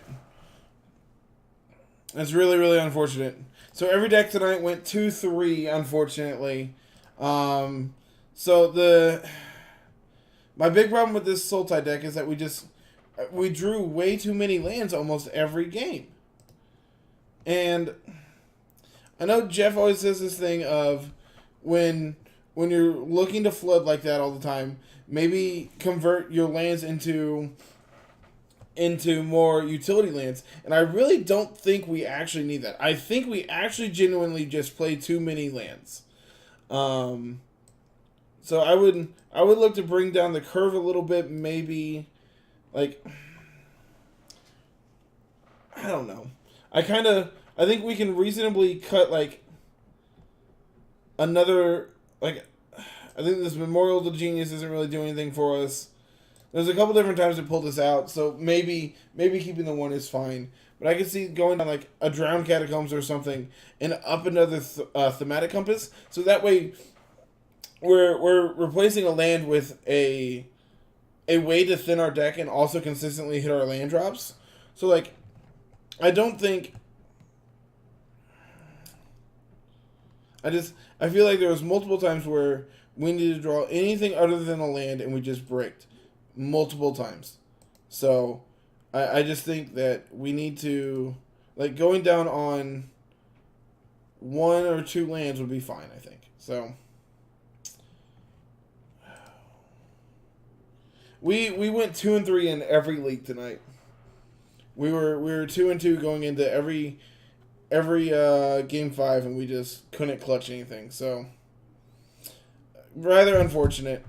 It's really, really unfortunate. So every deck tonight went 2-3, unfortunately. So my big problem with this Sultai deck is that we drew way too many lands almost every game. And I know Jeff always says this thing of when you're looking to flood like that all the time, maybe convert your lands into more utility lands. And I really don't think we actually need that. I think we actually genuinely just play too many lands. So I would look to bring down the curve a little bit, maybe like I don't know. I think we can reasonably cut like another like I think this Memorial to Genius isn't really doing anything for us. There's a couple different times to pull this out, so maybe keeping the one is fine. But I can see going down like a Drowned Catacombs or something and up another thematic compass. So that way, we're replacing a land with a way to thin our deck and also consistently hit our land drops. So like, I don't think. I feel like there was multiple times where we needed to draw anything other than a land and we just bricked multiple times. So I just think that we need to like going down on 1 or 2 lands would be fine, I think. So we went 2-3 in every league tonight. We were 2-2 going into every game 5 and we just couldn't clutch anything. So rather unfortunate.